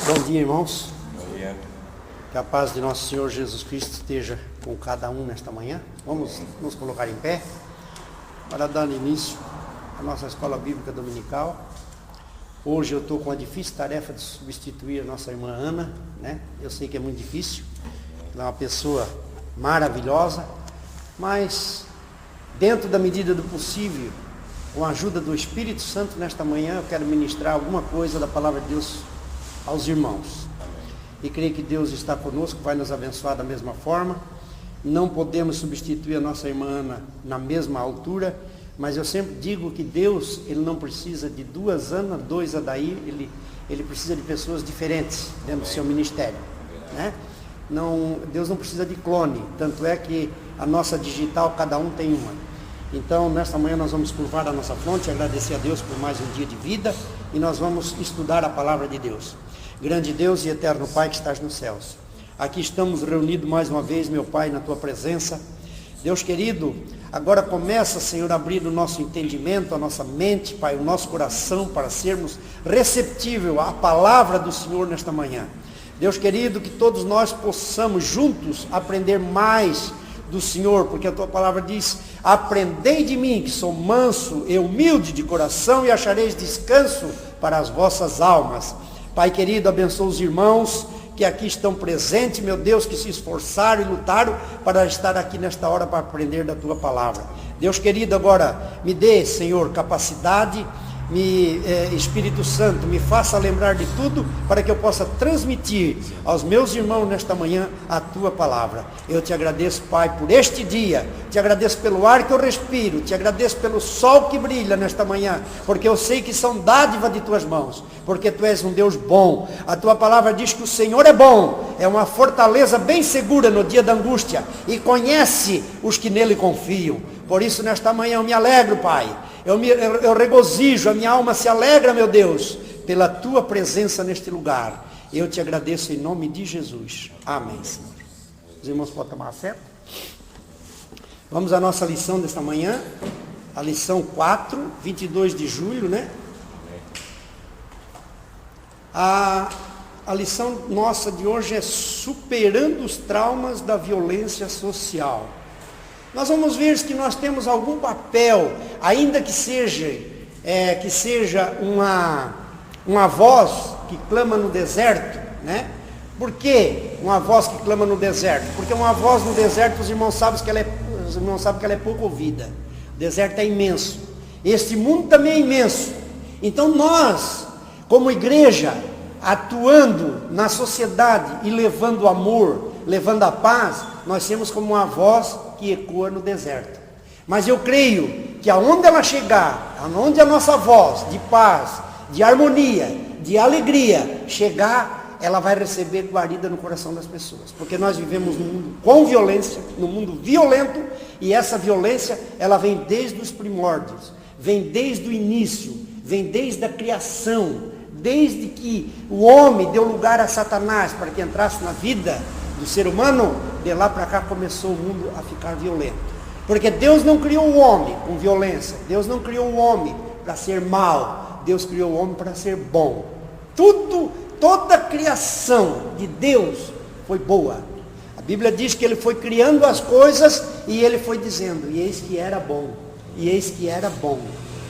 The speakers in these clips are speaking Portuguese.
Bom dia, irmãos. Bom dia. Que a paz de nosso Senhor Jesus Cristo esteja com cada um nesta manhã. Vamos nos colocar em pé para dar início à nossa escola bíblica dominical. Hoje eu estou com a difícil tarefa de substituir a nossa irmã Ana, né? Eu sei que é muito difícil, ela é uma pessoa maravilhosa, mas dentro da medida do possível, com a ajuda do Espírito Santo nesta manhã, eu quero ministrar alguma coisa da palavra de Deus aos irmãos. E creio que Deus está conosco, vai nos abençoar da mesma forma. Não podemos substituir a nossa irmã Ana na mesma altura, mas eu sempre digo que Deus, Ele não precisa de duas Ana, dois Adair, Ele precisa de pessoas diferentes dentro do seu ministério, né? Não, Deus não precisa de clone, tanto é que a nossa digital, cada um tem uma. Então, nesta manhã nós vamos curvar a nossa fronte, agradecer a Deus por mais um dia de vida, e nós vamos estudar a palavra de Deus. Grande Deus e eterno Pai que estás nos céus, aqui estamos reunidos mais uma vez, meu Pai, na Tua presença. Deus querido, agora começa, Senhor, a abrir o nosso entendimento, a nossa mente, Pai, o nosso coração, para sermos receptíveis à palavra do Senhor nesta manhã. Deus querido, que todos nós possamos juntos aprender mais do Senhor, porque a Tua palavra diz: aprendei de mim, que sou manso e humilde de coração, e achareis descanso para as vossas almas. Pai querido, abençoa os irmãos que aqui estão presentes, meu Deus, que se esforçaram e lutaram para estar aqui nesta hora para aprender da Tua palavra. Deus querido, agora me dê, Senhor, capacidade, Espírito Santo, me faça lembrar de tudo para que eu possa transmitir aos meus irmãos nesta manhã a Tua palavra. Eu te agradeço, Pai, por este dia, te agradeço pelo ar que eu respiro, te agradeço pelo sol que brilha nesta manhã, porque eu sei que são dádiva de Tuas mãos, porque Tu és um Deus bom. A Tua palavra diz que o Senhor é bom, é uma fortaleza bem segura no dia da angústia, e conhece os que nele confiam. Por isso nesta manhã eu me alegro, Pai, eu regozijo, a minha alma se alegra, meu Deus, pela Tua presença neste lugar. Eu te agradeço em nome de Jesus. Amém, Senhor. Os irmãos podem tomar assento? Vamos à nossa lição desta manhã, a lição 4, 22 de julho, né? A lição nossa de hoje é superando os traumas da violência social. Nós vamos ver que nós temos algum papel, ainda que seja uma voz que clama no deserto, né? Por que uma voz que clama no deserto? Porque uma voz no deserto, os irmãos sabem que ela é pouco ouvida. O deserto é imenso. Este mundo também é imenso. Então nós, como igreja, atuando na sociedade e levando amor, levando a paz, nós temos como uma voz que ecoa no deserto. Mas eu creio que aonde ela chegar, aonde a nossa voz de paz, de harmonia, de alegria chegar, ela vai receber guarida no coração das pessoas. Porque nós vivemos num mundo com violência, num mundo violento, e essa violência, ela vem desde os primórdios, vem desde o início, vem desde a criação, desde que o homem deu lugar a Satanás para que entrasse na vida do ser humano. De lá para cá começou o mundo a ficar violento. Porque Deus não criou o homem com violência. Deus não criou o homem para ser mau. Deus criou o homem para ser bom. Toda a criação de Deus foi boa. A Bíblia diz que Ele foi criando as coisas e Ele foi dizendo: e eis que era bom. E eis que era bom.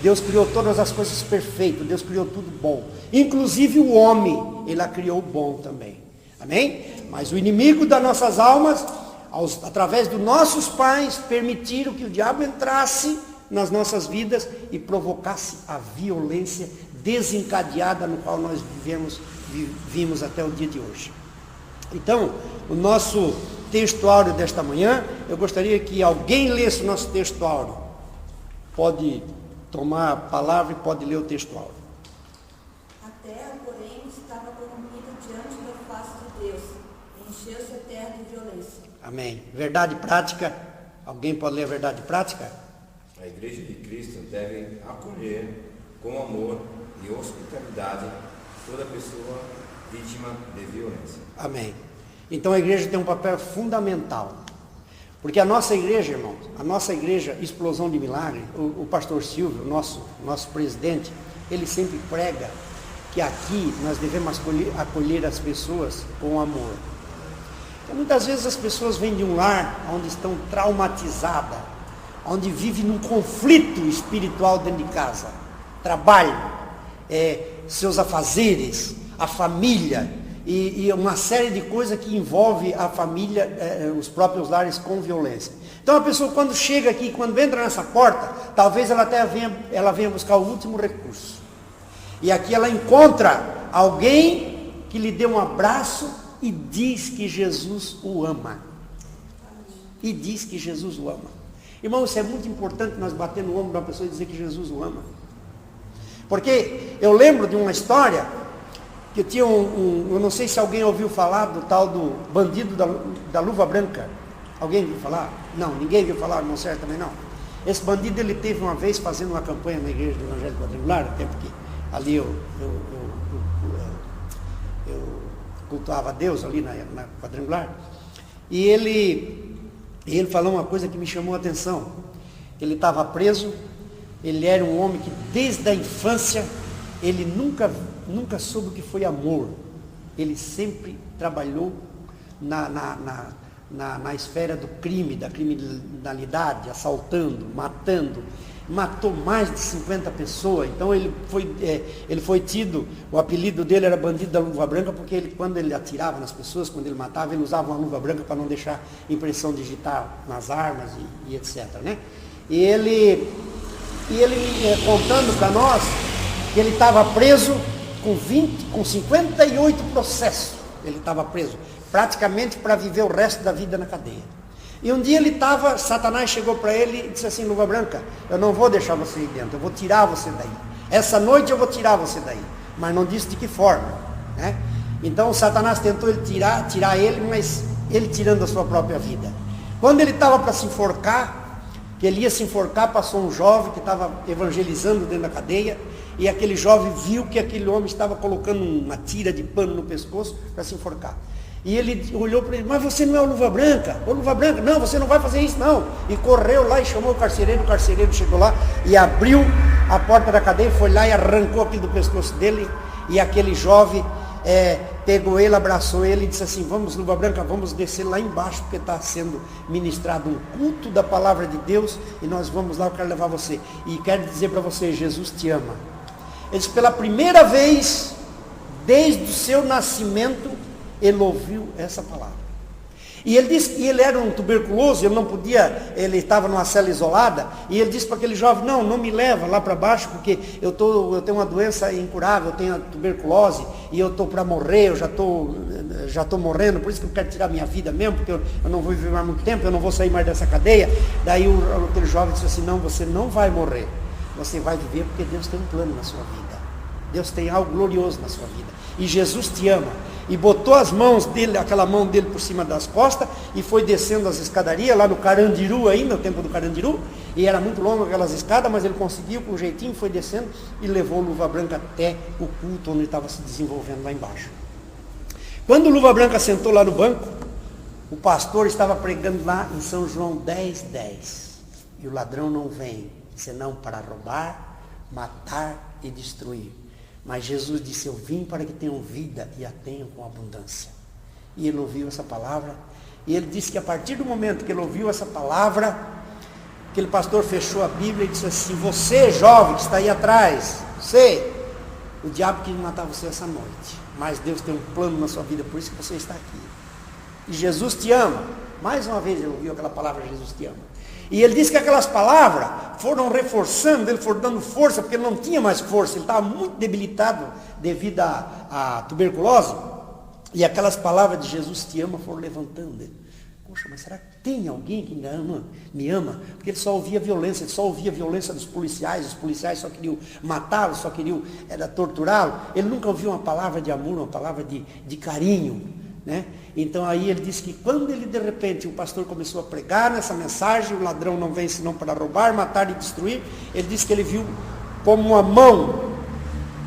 Deus criou todas as coisas perfeitas. Deus criou tudo bom. Inclusive o homem, Ele a criou bom também. Amém? Mas o inimigo das nossas almas, através dos nossos pais, permitiram que o diabo entrasse nas nossas vidas e provocasse a violência desencadeada no qual nós vivimos até o dia de hoje. Então, o nosso texto áureo desta manhã, eu gostaria que alguém lesse o nosso texto áureo. Pode tomar a palavra e pode ler o texto áureo. A terra, porém, estava corrompida diante da face de Deus, e encheu-se a terra de violência. Amém. Verdade prática. Alguém pode ler a verdade prática? A Igreja de Cristo deve acolher com amor e hospitalidade toda pessoa vítima de violência. Amém. Então a igreja tem um papel fundamental. Porque a nossa igreja, irmãos, a nossa igreja Explosão de Milagre, o pastor Silvio, nosso presidente, ele sempre prega que aqui nós devemos acolher as pessoas com amor. Então, muitas vezes as pessoas vêm de um lar onde estão traumatizadas, onde vivem num conflito espiritual dentro de casa. Trabalho, seus afazeres, a família e uma série de coisas que envolve a família, os próprios lares com violência. Então a pessoa quando chega aqui, quando entra nessa porta, talvez ela venha buscar o último recurso. E aqui ela encontra alguém que lhe dê um abraço e diz que Jesus o ama. E diz que Jesus o ama. Irmão, isso é muito importante, nós bater no ombro de uma pessoa e dizer que Jesus o ama. Porque eu lembro de uma história que tinha eu não sei se alguém ouviu falar do tal do bandido da luva branca. Alguém viu falar? Não, ninguém viu falar, não serve também não. Esse bandido, ele teve uma vez fazendo uma campanha na igreja do Evangelho Quadrangular, no tempo que ali eu cultuava a Deus ali na Quadrangular, e ele falou uma coisa que me chamou a atenção. Ele estava preso, ele era um homem que desde a infância, ele nunca soube o que foi amor. Ele sempre trabalhou na esfera do crime, da criminalidade, assaltando, matando. Matou mais de 50 pessoas. Então ele foi tido, o apelido dele era bandido da luva branca, porque quando ele atirava nas pessoas, quando ele matava, ele usava uma luva branca para não deixar impressão digital nas armas e etc. Né? E ele contando para nós que ele estava preso com 58 processos. Ele estava preso praticamente para viver o resto da vida na cadeia. E um dia Satanás chegou para ele e disse assim: luva branca, eu não vou deixar você aí dentro, eu vou tirar você daí. Essa noite eu vou tirar você daí. Mas não disse de que forma. Né? Então Satanás tentou tirar ele, mas ele tirando a sua própria vida. Quando ele estava para se enforcar, que ele ia se enforcar, passou um jovem que estava evangelizando dentro da cadeia, e aquele jovem viu que aquele homem estava colocando uma tira de pano no pescoço para se enforcar. E ele olhou para ele: mas você não é o luva branca? Ô luva branca, não, você não vai fazer isso não. E correu lá e chamou o carcereiro chegou lá e abriu a porta da cadeia, foi lá e arrancou aquilo do pescoço dele. E aquele jovem pegou ele, abraçou ele e disse assim: vamos luva branca, vamos descer lá embaixo, porque está sendo ministrado um culto da palavra de Deus, e nós vamos lá, eu quero levar você. E quero dizer para você, Jesus te ama. Ele disse: pela primeira vez, desde o seu nascimento, ele ouviu essa palavra. E ele disse que ele era um tuberculoso, ele não podia, ele estava numa cela isolada, e ele disse para aquele jovem: não me leva lá para baixo, porque eu tenho uma doença incurável, eu tenho a tuberculose, e eu estou para morrer, eu já estou morrendo, por isso que eu quero tirar minha vida mesmo, porque eu não vou viver mais muito tempo, eu não vou sair mais dessa cadeia. Daí aquele jovem disse assim: não, você não vai morrer, você vai viver, porque Deus tem um plano na sua vida, Deus tem algo glorioso na sua vida, e Jesus te ama. E botou as mãos dele, aquela mão dele por cima das costas, e foi descendo as escadarias, lá no Carandiru ainda, no tempo do Carandiru, e era muito longo aquelas escadas, mas ele conseguiu com um jeitinho, foi descendo, e levou o luva branca até o culto onde ele estava se desenvolvendo lá embaixo. Quando o luva branca sentou lá no banco, o pastor estava pregando lá em São João 10:10, e o ladrão não vem, senão para roubar, matar e destruir. Mas Jesus disse: eu vim para que tenham vida e a tenham com abundância. E ele ouviu essa palavra, e ele disse que a partir do momento que ele ouviu essa palavra, aquele pastor fechou a Bíblia e disse assim: você jovem que está aí atrás, o diabo quis matar você essa noite, mas Deus tem um plano na sua vida, por isso que você está aqui. E Jesus te ama. Mais uma vez ele ouviu aquela palavra: Jesus te ama. E ele disse que aquelas palavras foram reforçando, ele foi dando força, porque ele não tinha mais força, ele estava muito debilitado devido à tuberculose, e aquelas palavras de Jesus te ama foram levantando ele. Poxa, mas será que tem alguém que me ama? Porque ele só ouvia violência, ele só ouvia a violência dos policiais, os policiais só queriam matá-lo, só queriam torturá-lo. Ele nunca ouviu uma palavra de amor, uma palavra de carinho. Né? Então aí ele disse que quando ele de repente, o pastor começou a pregar nessa mensagem: o ladrão não vem senão para roubar, matar e destruir, ele disse que ele viu como uma mão,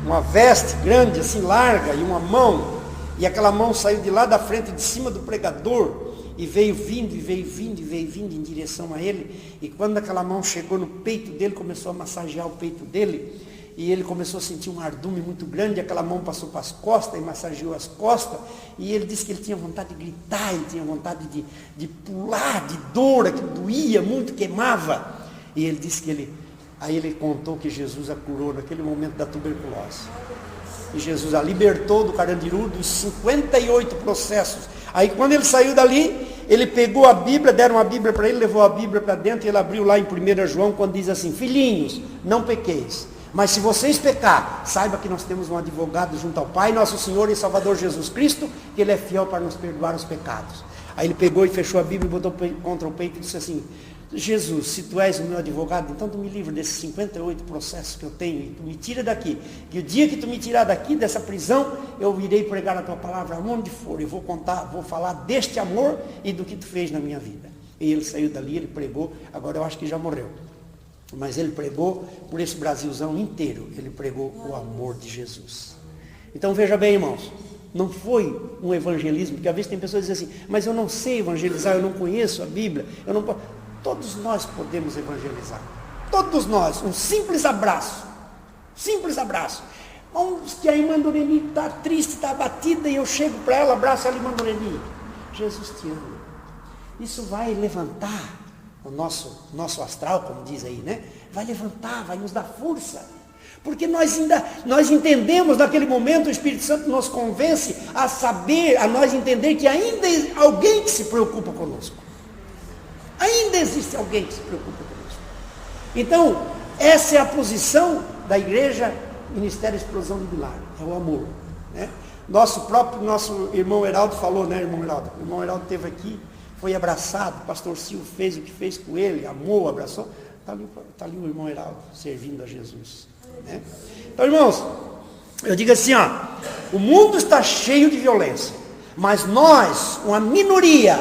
uma veste grande assim, larga, e uma mão, e aquela mão saiu de lá da frente, de cima do pregador, e veio vindo em direção a ele. E quando aquela mão chegou no peito dele, começou a massagear o peito dele, e ele começou a sentir um ardume muito grande, aquela mão passou para as costas e massageou as costas, e ele disse que ele tinha vontade de gritar, ele tinha vontade de pular, de dor, aquilo doía muito, queimava. E ele disse que aí ele contou que Jesus a curou naquele momento da tuberculose. E Jesus a libertou do Carandiru dos 58 processos. Aí quando ele saiu dali, ele pegou a Bíblia, deram a Bíblia para ele, levou a Bíblia para dentro, e ele abriu lá em 1 João, quando diz assim: filhinhos, não pequeis. Mas se vocês pecar, saiba que nós temos um advogado junto ao Pai, nosso Senhor e Salvador Jesus Cristo, que Ele é fiel para nos perdoar os pecados. Aí ele pegou e fechou a Bíblia, botou contra o peito e disse assim: Jesus, se tu és o meu advogado, então tu me livra desses 58 processos que eu tenho, e tu me tira daqui. E o dia que tu me tirar daqui, dessa prisão, eu irei pregar a tua palavra aonde for, eu vou falar deste amor e do que tu fez na minha vida. E ele saiu dali, ele pregou, agora eu acho que já morreu. Mas ele pregou por esse Brasilzão inteiro, ele pregou o amor de Jesus. Então veja bem, irmãos, não foi um evangelismo, porque às vezes tem pessoas que dizem assim: mas eu não sei evangelizar, eu não conheço a Bíblia, eu não posso. Todos nós podemos evangelizar. Todos nós. Um simples abraço. Simples abraço. Vamos que a irmã Doreni está triste, está abatida, e eu chego para ela, abraço ela, irmã Doreni. Jesus te ama. Isso vai levantar o nosso astral, como diz aí, né? Vai levantar, vai nos dar força. Porque nós entendemos naquele momento, o Espírito Santo nos convence a nós entender que ainda há alguém que se preocupa conosco. Ainda existe alguém que se preocupa conosco. Então, essa é a posição da igreja, Ministério Explosão de Milagre, é o amor. Né? Nosso irmão Heraldo falou, né, irmão Heraldo? O irmão Heraldo esteve aqui, foi abraçado, o pastor Silvio fez o que fez com ele, amou, abraçou. Está ali o irmão Heraldo, servindo a Jesus. Né? Então, irmãos, eu digo assim, o mundo está cheio de violência, mas nós, uma minoria,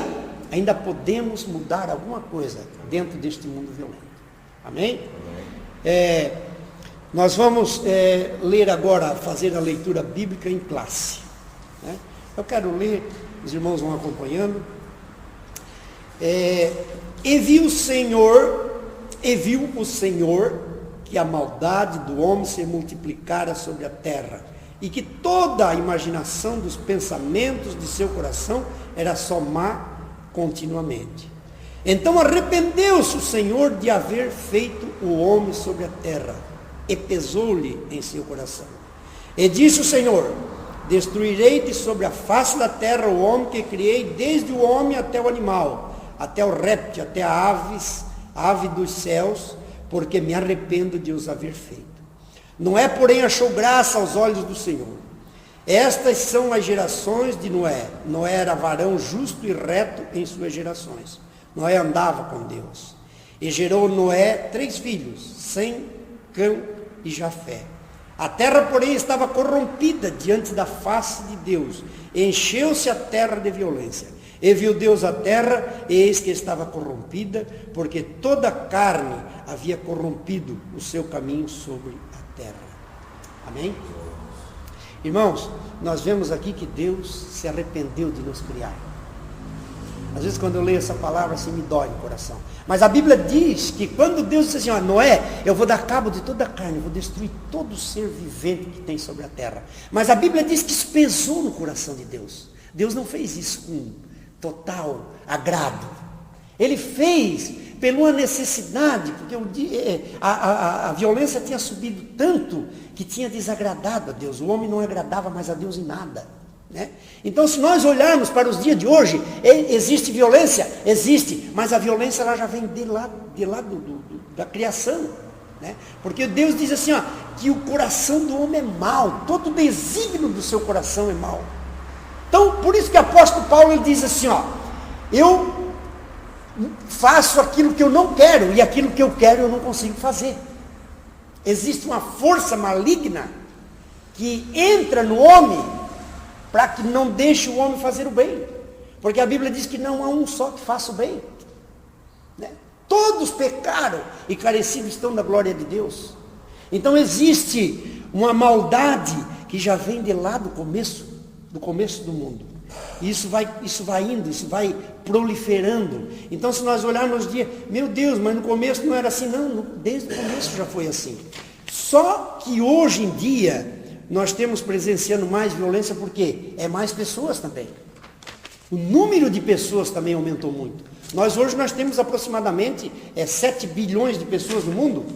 ainda podemos mudar alguma coisa dentro deste mundo violento. Amém? Nós vamos ler agora, fazer a leitura bíblica em classe. Né? Eu quero ler, os irmãos vão acompanhando. E viu o Senhor que a maldade do homem se multiplicara sobre a terra, e que toda a imaginação dos pensamentos de seu coração era só má continuamente. Então arrependeu-se o Senhor de haver feito o homem sobre a terra, e pesou-lhe em seu coração. E disse o Senhor: destruirei-te sobre a face da terra o homem que criei, desde o homem até o animal, até o réptil, até a ave dos céus, porque me arrependo de os haver feito. Noé, porém, achou graça aos olhos do Senhor. Estas são as gerações de Noé. Noé era varão justo e reto em suas gerações. Noé andava com Deus. E gerou Noé 3 filhos, Sem, Cã e Jafé. A terra, porém, estava corrompida diante da face de Deus. Encheu-se a terra de violência. E viu Deus a terra, e eis que estava corrompida, porque toda a carne havia corrompido o seu caminho sobre a terra. Amém? Irmãos, nós vemos aqui que Deus se arrependeu de nos criar. Às vezes quando eu leio essa palavra assim me dói no coração. Mas a Bíblia diz que quando Deus disse assim: Noé, eu vou dar cabo de toda a carne, eu vou destruir todo ser vivente que tem sobre a terra. Mas a Bíblia diz que isso pesou no coração de Deus. Deus não fez isso com total agrado. Ele fez pela uma necessidade, porque a violência tinha subido tanto que tinha desagradado a Deus. O homem não agradava mais a Deus em nada. Né? Então, se nós olharmos para os dias de hoje, existe violência? Existe, mas a violência ela já vem de lá da criação. Né? Porque Deus diz assim, que o coração do homem é mau, todo o desígnio do seu coração é mau. Então, por isso que o apóstolo Paulo ele diz assim, eu faço aquilo que eu não quero, e aquilo que eu quero eu não consigo fazer. Existe uma força maligna que entra no homem para que não deixe o homem fazer o bem. Porque a Bíblia diz que não há um só que faça o bem. Né? Todos pecaram e carecidos estão da glória de Deus. Então existe uma maldade que já vem de lá do começo do mundo. E isso vai indo, isso vai proliferando. Então se nós olharmos nos dias, meu Deus, mas no começo não era assim, não, desde o começo já foi assim. Só que hoje em dia, nós temos presenciando mais violência porque é mais pessoas também. O número de pessoas também aumentou muito. Hoje nós temos aproximadamente 7 bilhões de pessoas no mundo,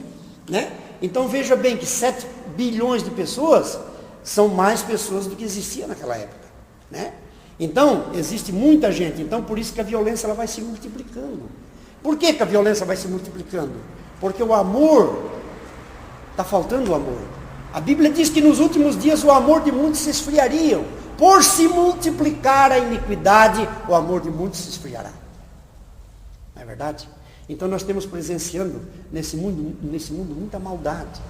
né? Então veja bem que 7 bilhões de pessoas são mais pessoas do que existia naquela época, né? Então, existe muita gente, então por isso que a violência ela vai se multiplicando. Por que a violência vai se multiplicando? Porque o amor, está faltando o amor. A Bíblia diz que nos últimos dias o amor de muitos se esfriariam. Por se multiplicar a iniquidade, o amor de muitos se esfriará. Não é verdade? Então nós temos presenciando nesse mundo muita maldade.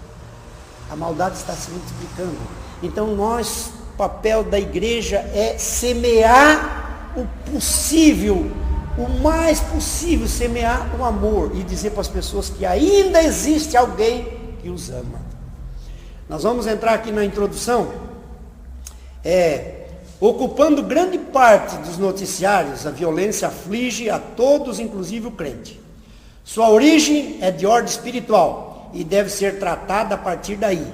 A maldade está se multiplicando. Então o papel da igreja é semear o possível, o mais possível, semear o amor e dizer para as pessoas que ainda existe alguém que os ama. Nós vamos entrar aqui na introdução, ocupando grande parte dos noticiários, a violência aflige a todos, inclusive o crente. Sua origem é de ordem espiritual e deve ser tratada a partir daí.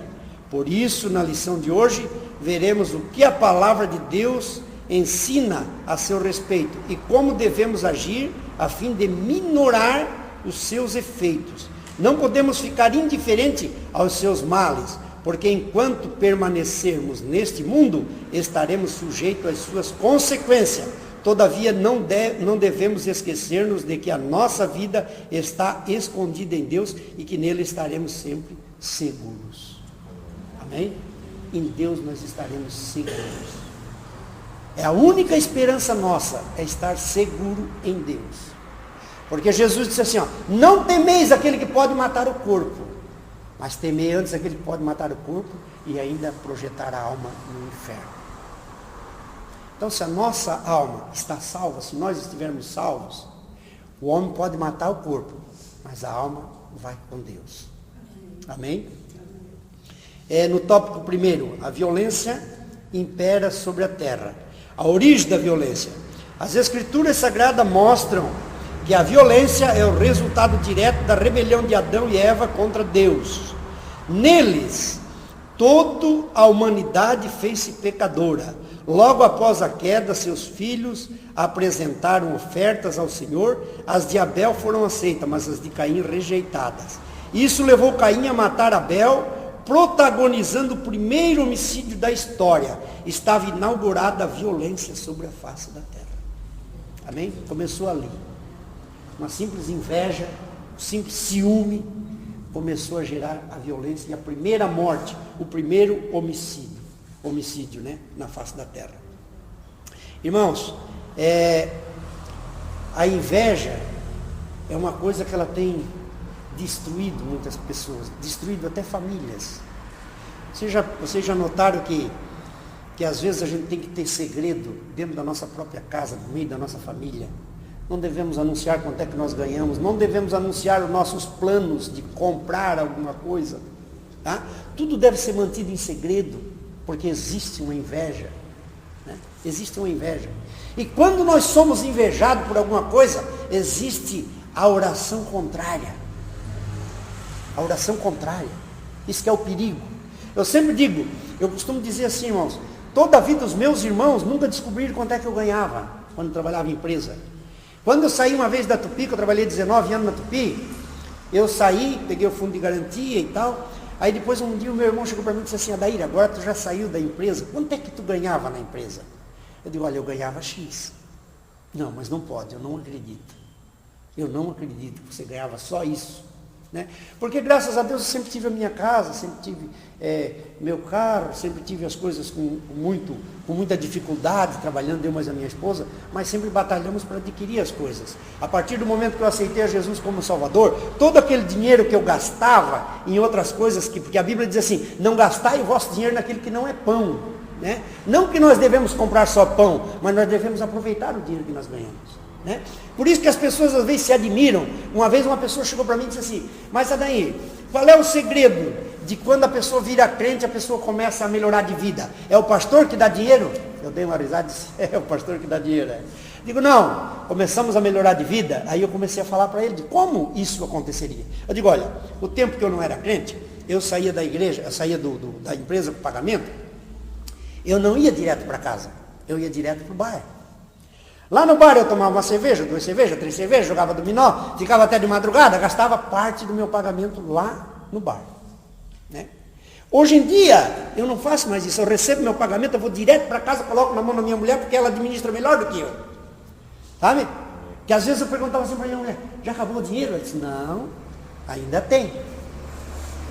Por isso, na lição de hoje, veremos o que a palavra de Deus ensina a seu respeito e como devemos agir a fim de minorar os seus efeitos. Não podemos ficar indiferentes aos seus males, porque enquanto permanecermos neste mundo, estaremos sujeitos às suas consequências. Todavia, não devemos esquecer-nos de que a nossa vida está escondida em Deus e que nele estaremos sempre seguros. Amém? Em Deus nós estaremos seguros. É a única esperança nossa, é estar seguro em Deus. Porque Jesus disse assim, não temeis aquele que pode matar o corpo, mas temei antes aquele que pode matar o corpo e ainda projetar a alma no inferno. Então, se a nossa alma está salva, se nós estivermos salvos, o homem pode matar o corpo, mas a alma vai com Deus. Amém? No tópico primeiro, a violência impera sobre a terra. A origem da violência. As Escrituras Sagradas mostram que a violência é o resultado direto da rebelião de Adão e Eva contra Deus. Neles, toda a humanidade fez-se pecadora. Logo após a queda, seus filhos apresentaram ofertas ao Senhor. As de Abel foram aceitas, mas as de Caim rejeitadas. Isso levou Caim a matar Abel, protagonizando o primeiro homicídio da história. Estava inaugurada a violência sobre a face da terra. Amém? Começou ali. Uma simples inveja, um simples ciúme, começou a gerar a violência e a primeira morte, o primeiro homicídio, né, na face da terra. Irmãos, a inveja é uma coisa que ela tem destruído muitas pessoas, destruído até famílias. Vocês já notaram que às vezes a gente tem que ter segredo dentro da nossa própria casa, no meio da nossa família. Não devemos anunciar quanto é que nós ganhamos, não devemos anunciar os nossos planos de comprar alguma coisa. Tá? Tudo deve ser mantido em segredo, porque existe uma inveja. Né? Existe uma inveja. E quando nós somos invejados por alguma coisa, existe a oração contrária. A oração contrária. Isso que é o perigo. Eu sempre digo, eu costumo dizer assim, irmãos, toda a vida os meus irmãos nunca descobriram quanto é que eu ganhava quando eu trabalhava em empresa. Quando eu saí uma vez da Tupi, que eu trabalhei 19 anos na Tupi, eu saí, peguei o fundo de garantia e tal. Aí depois um dia o meu irmão chegou para mim e disse assim, Adair, agora tu já saiu da empresa, quanto é que tu ganhava na empresa? Eu digo, olha, eu ganhava X. Não, mas não pode, eu não acredito. Eu não acredito que você ganhava só isso. Né? Porque graças a Deus eu sempre tive a minha casa, sempre tive meu carro, sempre tive as coisas com muita dificuldade, trabalhando eu mais a minha esposa, mas sempre batalhamos para adquirir as coisas. A partir do momento que eu aceitei a Jesus como Salvador, todo aquele dinheiro que eu gastava em outras coisas, porque a Bíblia diz assim, não gastai o vosso dinheiro naquilo que não é pão. Né? Não que nós devemos comprar só pão, mas nós devemos aproveitar o dinheiro que nós ganhamos. Né? Por isso que as pessoas às vezes se admiram. Uma vez uma pessoa chegou para mim e disse assim, mas Adair, qual é o segredo de quando a pessoa vira crente, a pessoa começa a melhorar de vida? É o pastor que dá dinheiro? Eu dei uma risada e disse, é o pastor que dá dinheiro. Digo, não, começamos a melhorar de vida. Aí eu comecei a falar para ele de como isso aconteceria. Eu digo, olha, o tempo que eu não era crente, eu saía da igreja, eu saía da empresa com pagamento, eu não ia direto para casa, eu ia direto para o bar. Lá no bar eu tomava uma cerveja, 2 cervejas, 3 cervejas, jogava dominó, ficava até de madrugada, gastava parte do meu pagamento lá no bar. Né? Hoje em dia, eu não faço mais isso, eu recebo meu pagamento, eu vou direto para casa, coloco na mão da minha mulher, porque ela administra melhor do que eu. Sabe? Que às vezes eu perguntava assim para minha mulher, já acabou o dinheiro? Ela disse, não, ainda tem.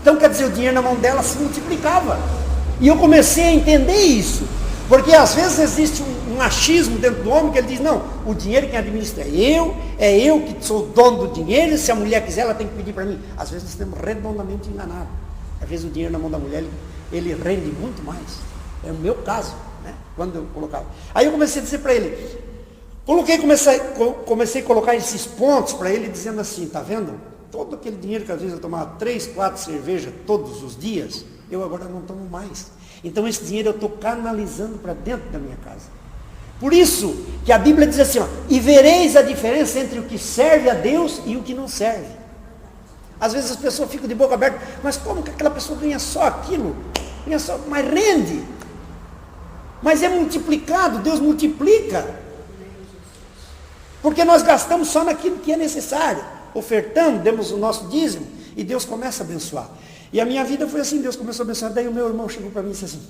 Então quer dizer, o dinheiro na mão dela se multiplicava. E eu comecei a entender isso. Porque às vezes existe um achismo dentro do homem que ele diz, não, o dinheiro quem administra é eu que sou dono do dinheiro, e se a mulher quiser ela tem que pedir para mim. Às vezes nós estamos redondamente enganados. Às vezes o dinheiro na mão da mulher, ele rende muito mais. É o meu caso, né? Quando eu colocava. Aí eu comecei a dizer para ele, comecei a colocar esses pontos para ele, dizendo assim, tá vendo? Todo aquele dinheiro que às vezes eu tomava 3, 4 cervejas todos os dias, eu agora não tomo mais. Então esse dinheiro eu estou canalizando para dentro da minha casa. Por isso que a Bíblia diz assim, ó, e vereis a diferença entre o que serve a Deus e o que não serve. Às vezes as pessoas ficam de boca aberta, mas como que aquela pessoa ganha só aquilo? Ganha só, mas rende. Mas é multiplicado, Deus multiplica. Porque nós gastamos só naquilo que é necessário. Ofertamos, demos o nosso dízimo, e Deus começa a abençoar. E a minha vida foi assim, Deus começou a abençoar. Daí o meu irmão chegou para mim e disse assim,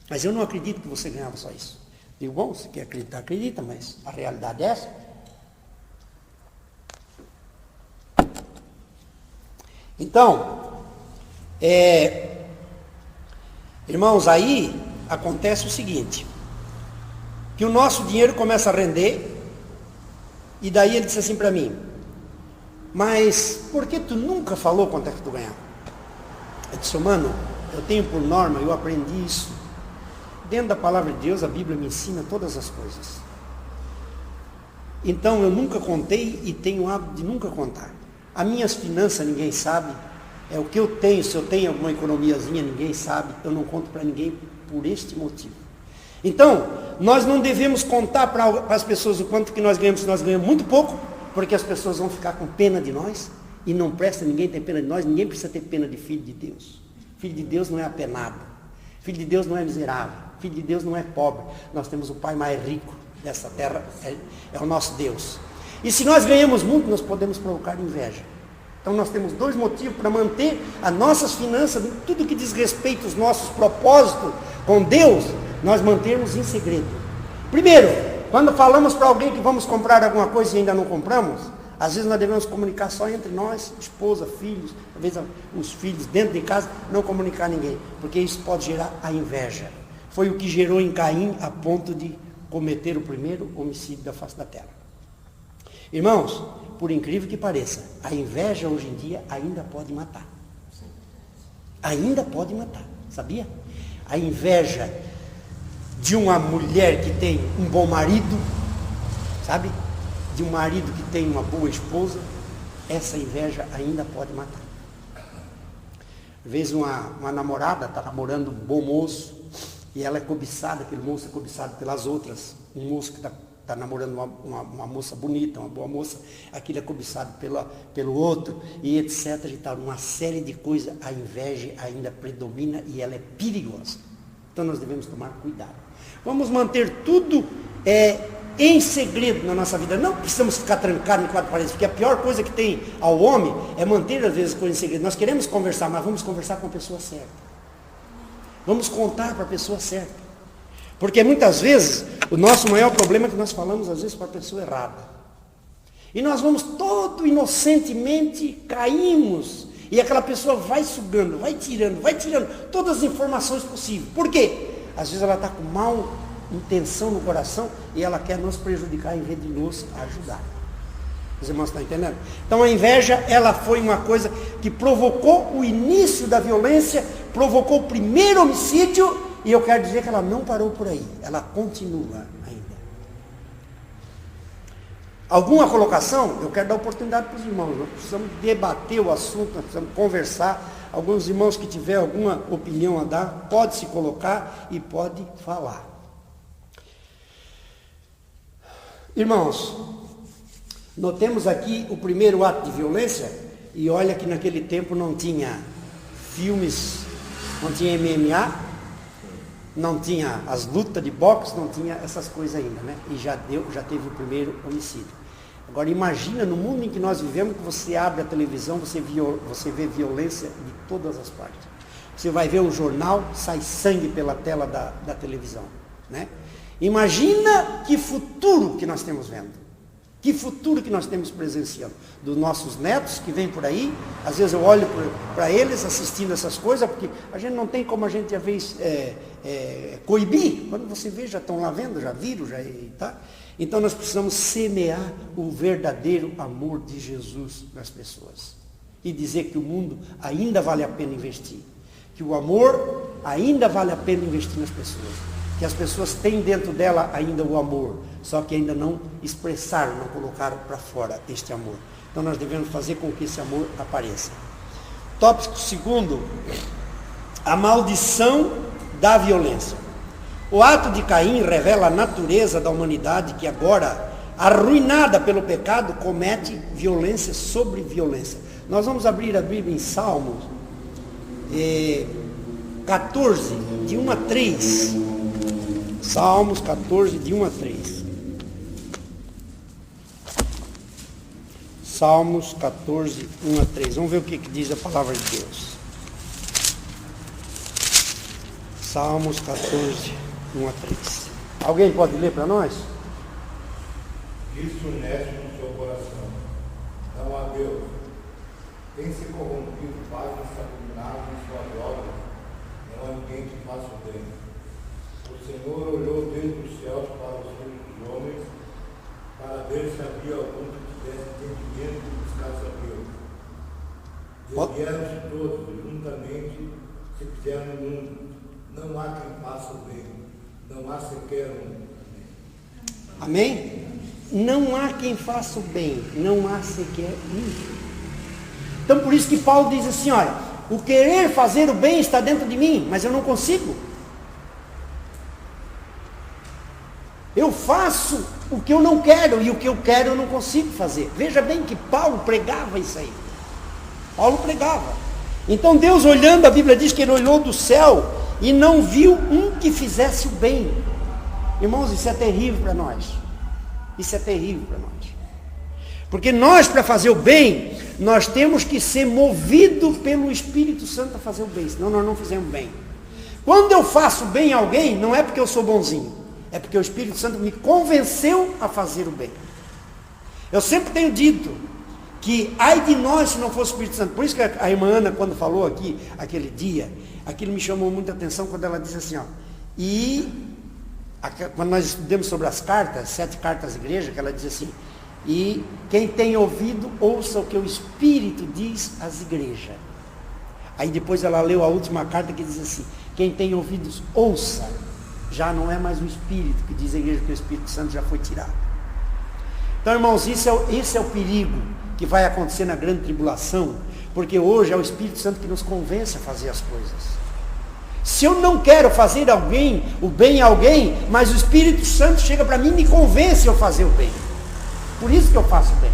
mas eu não acredito que você ganhava só isso. Digo, bom, você quer acreditar, acredita, mas a realidade é essa. Então, irmãos, aí acontece o seguinte, que o nosso dinheiro começa a render, e daí ele disse assim para mim, mas por que tu nunca falou quanto é que tu ganhava? Eu disse, mano, eu tenho por norma, eu aprendi isso. Dentro da palavra de Deus, a Bíblia me ensina todas as coisas. Então eu nunca contei e tenho o hábito de nunca contar. As minhas finanças ninguém sabe. É o que eu tenho, se eu tenho alguma economiazinha, ninguém sabe. Eu não conto para ninguém por este motivo. Então, nós não devemos contar para as pessoas o quanto que nós ganhamos, se nós ganhamos muito pouco, porque as pessoas vão ficar com pena de nós. E não presta ninguém ter pena de nós, ninguém precisa ter pena de filho de Deus. Filho de Deus não é apenado. Filho de Deus não é miserável. Filho de Deus não é pobre. Nós temos o Pai mais rico dessa terra, é o nosso Deus. E se nós ganhamos muito, nós podemos provocar inveja. Então nós temos 2 motivos para manter as nossas finanças, tudo que diz respeito aos nossos propósitos com Deus, nós mantermos em segredo. Primeiro, quando falamos para alguém que vamos comprar alguma coisa e ainda não compramos, às vezes nós devemos comunicar só entre nós, esposa, filhos, às vezes os filhos dentro de casa, não comunicar a ninguém, porque isso pode gerar a inveja. Foi o que gerou em Caim a ponto de cometer o primeiro homicídio da face da terra. Irmãos, por incrível que pareça, a inveja hoje em dia ainda pode matar. Ainda pode matar, sabia? A inveja de uma mulher que tem um bom marido, sabe? De um marido que tem uma boa esposa, essa inveja ainda pode matar. Às vezes uma namorada está namorando um bom moço, e ela é cobiçada, aquele moço é cobiçado pelas outras. Um moço que está namorando uma moça bonita, uma boa moça, aquele é cobiçado pelo outro, e etc. e tal. Uma série de coisas, a inveja ainda predomina e ela é perigosa. Então nós devemos tomar cuidado. Vamos manter tudo em segredo na nossa vida. Não precisamos ficar trancados em 4 paredes, porque a pior coisa que tem ao homem é manter às vezes coisas em segredo. Nós queremos conversar, mas vamos conversar com a pessoa certa. Vamos contar para a pessoa certa. Porque muitas vezes o nosso maior problema é que nós falamos às vezes para a pessoa errada. E nós vamos todo inocentemente, caímos. E aquela pessoa vai sugando, vai tirando todas as informações possíveis. Por quê? Às vezes ela está com mal intenção no coração e ela quer nos prejudicar em vez de nos ajudar. Os irmãos estão entendendo? Então a inveja, ela foi uma coisa que provocou o início da violência, provocou o primeiro homicídio, e eu quero dizer que ela não parou por aí, ela continua ainda. Alguma colocação? Eu quero dar oportunidade para os irmãos, nós precisamos debater o assunto, nós precisamos conversar. Alguns irmãos que tiver alguma opinião a dar, pode se colocar e pode falar. Irmãos, notemos aqui o primeiro ato de violência, e olha que naquele tempo não tinha filmes, não tinha MMA, não tinha as lutas de boxe, não tinha essas coisas ainda, né? E já teve o primeiro homicídio. Agora imagina no mundo em que nós vivemos, que você abre a televisão, você vê violência de todas as partes. Você vai ver um jornal, sai sangue pela tela da televisão, né? Imagina que futuro que nós temos vendo. Que futuro que nós temos presenciando. Dos nossos netos que vêm por aí, às vezes eu olho para eles assistindo essas coisas, porque a gente não tem como a gente, às vezes, coibir. Quando você vê, já estão lá vendo, já viram, tá? Então nós precisamos semear o verdadeiro amor de Jesus nas pessoas. E dizer que o mundo ainda vale a pena investir. Que o amor ainda vale a pena investir nas pessoas. Que as pessoas têm dentro dela ainda o amor, só que ainda não expressaram, não colocaram para fora este amor. Então nós devemos fazer com que esse amor apareça. Tópico segundo, a maldição da violência. O ato de Caim revela a natureza da humanidade que agora, arruinada pelo pecado, comete violência sobre violência. Nós vamos abrir a Bíblia em Salmos 14, de 1 a 3. Salmos 14, de 1 a 3. Salmos 14, 1 a 3. Vamos ver o que diz a palavra de Deus. Salmos 14, 1 a 3. Alguém pode ler para nós? Isso neste no seu coração. Não há Deus. Tem se corrompido páginas abomináveis em suas obras. Não há ninguém que faça o bem. O Senhor olhou desde os céus para os filhos dos homens, para ver se havia algum que tivesse entendimento e buscasse a Deus. Desvieram-se todos, e juntamente se fizeram no mundo. Não há quem faça o bem, não há sequer um. Amém? Não há quem faça o bem, não há sequer um. Então por isso que Paulo diz assim, olha, o querer fazer o bem está dentro de mim, mas eu não consigo. Eu faço o que eu não quero, e o que eu quero eu não consigo fazer. Veja bem que Paulo pregava isso aí. Paulo pregava. Então Deus olhando, a Bíblia diz que ele olhou do céu e não viu um que fizesse o bem. Irmãos, isso é terrível para nós. Isso é terrível para nós. Porque nós, para fazer o bem, nós temos que ser movidos pelo Espírito Santo a fazer o bem, senão nós não fizemos bem. Quando eu faço bem a alguém, não é porque eu sou bonzinho, é porque o Espírito Santo me convenceu a fazer o bem. Eu sempre tenho dito que ai de nós se não fosse o Espírito Santo. Por isso que a irmã Ana, quando falou aqui, aquele dia, aquilo me chamou muita atenção quando ela disse assim, ó, quando nós estudamos sobre as cartas, 7 cartas à igreja, que ela diz assim, e quem tem ouvido, ouça o que o Espírito diz às igrejas. Aí depois ela leu a última carta que diz assim, quem tem ouvidos, ouça. Já não é mais o Espírito que diz a igreja que o Espírito Santo já foi tirado. Então, irmãos, esse é o perigo que vai acontecer na grande tribulação, porque hoje é o Espírito Santo que nos convence a fazer as coisas. Se eu não quero fazer o bem a alguém, mas o Espírito Santo chega para mim e me convence a fazer o bem. Por isso que eu faço o bem.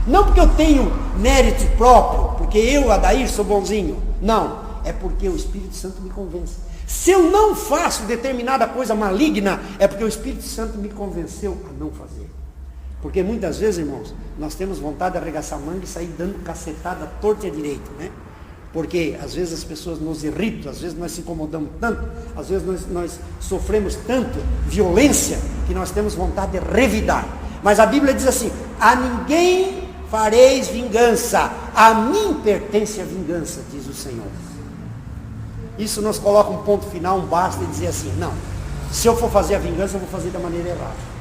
Não porque eu tenho mérito próprio, porque eu, Adair, sou bonzinho. Não, é porque o Espírito Santo me convence. Se eu não faço determinada coisa maligna, é porque o Espírito Santo me convenceu a não fazer. Porque muitas vezes, irmãos, nós temos vontade de arregaçar a manga e sair dando cacetada torta e à direita, né? Porque às vezes as pessoas nos irritam, às vezes nós se incomodamos tanto, às vezes nós sofremos tanto violência, que nós temos vontade de revidar. Mas a Bíblia diz assim, a ninguém fareis vingança, a mim pertence a vingança, diz o Senhor. Isso nos coloca um ponto final, um basta, e dizer assim, não, se eu for fazer a vingança, eu vou fazer da maneira errada.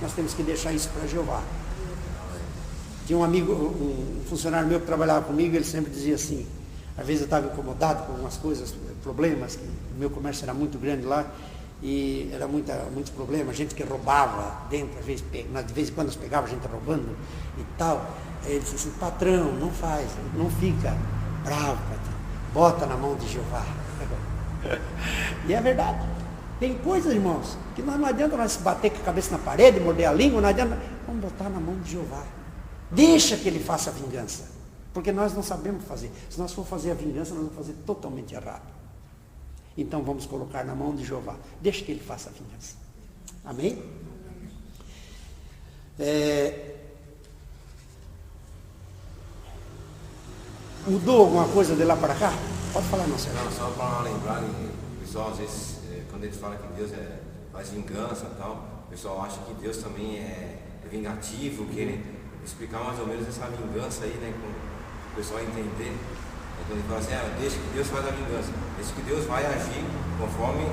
Nós temos que deixar isso para Jeová. Tinha um amigo, um funcionário meu que trabalhava comigo, ele sempre dizia assim, às vezes eu estava incomodado com algumas coisas, problemas, que o meu comércio era muito grande lá, e era muitos problemas, gente que roubava dentro, às vezes, de vez em quando nós pegávamos gente roubando e tal. Aí ele disse assim, patrão, não faz, não fica bravo, patrão, bota na mão de Jeová. E é verdade. Tem coisas, irmãos, que não adianta nós bater com a cabeça na parede, morder a língua, não adianta. Vamos botar na mão de Jeová. Deixa que ele faça a vingança. Porque nós não sabemos fazer. Se nós for fazer a vingança, nós vamos fazer totalmente errado. Então vamos colocar na mão de Jeová. Deixa que ele faça a vingança. Amém? Mudou alguma coisa de lá para cá? Pode falar, não, Sérgio. Não, só para lembrar, o pessoal às vezes, quando eles falam que Deus faz vingança e tal, o pessoal acha que Deus também é vingativo, querer explicar mais ou menos essa vingança aí, né, para o pessoal entender. Quando ele fala assim, deixa que Deus faz a vingança, deixa que Deus vai agir conforme,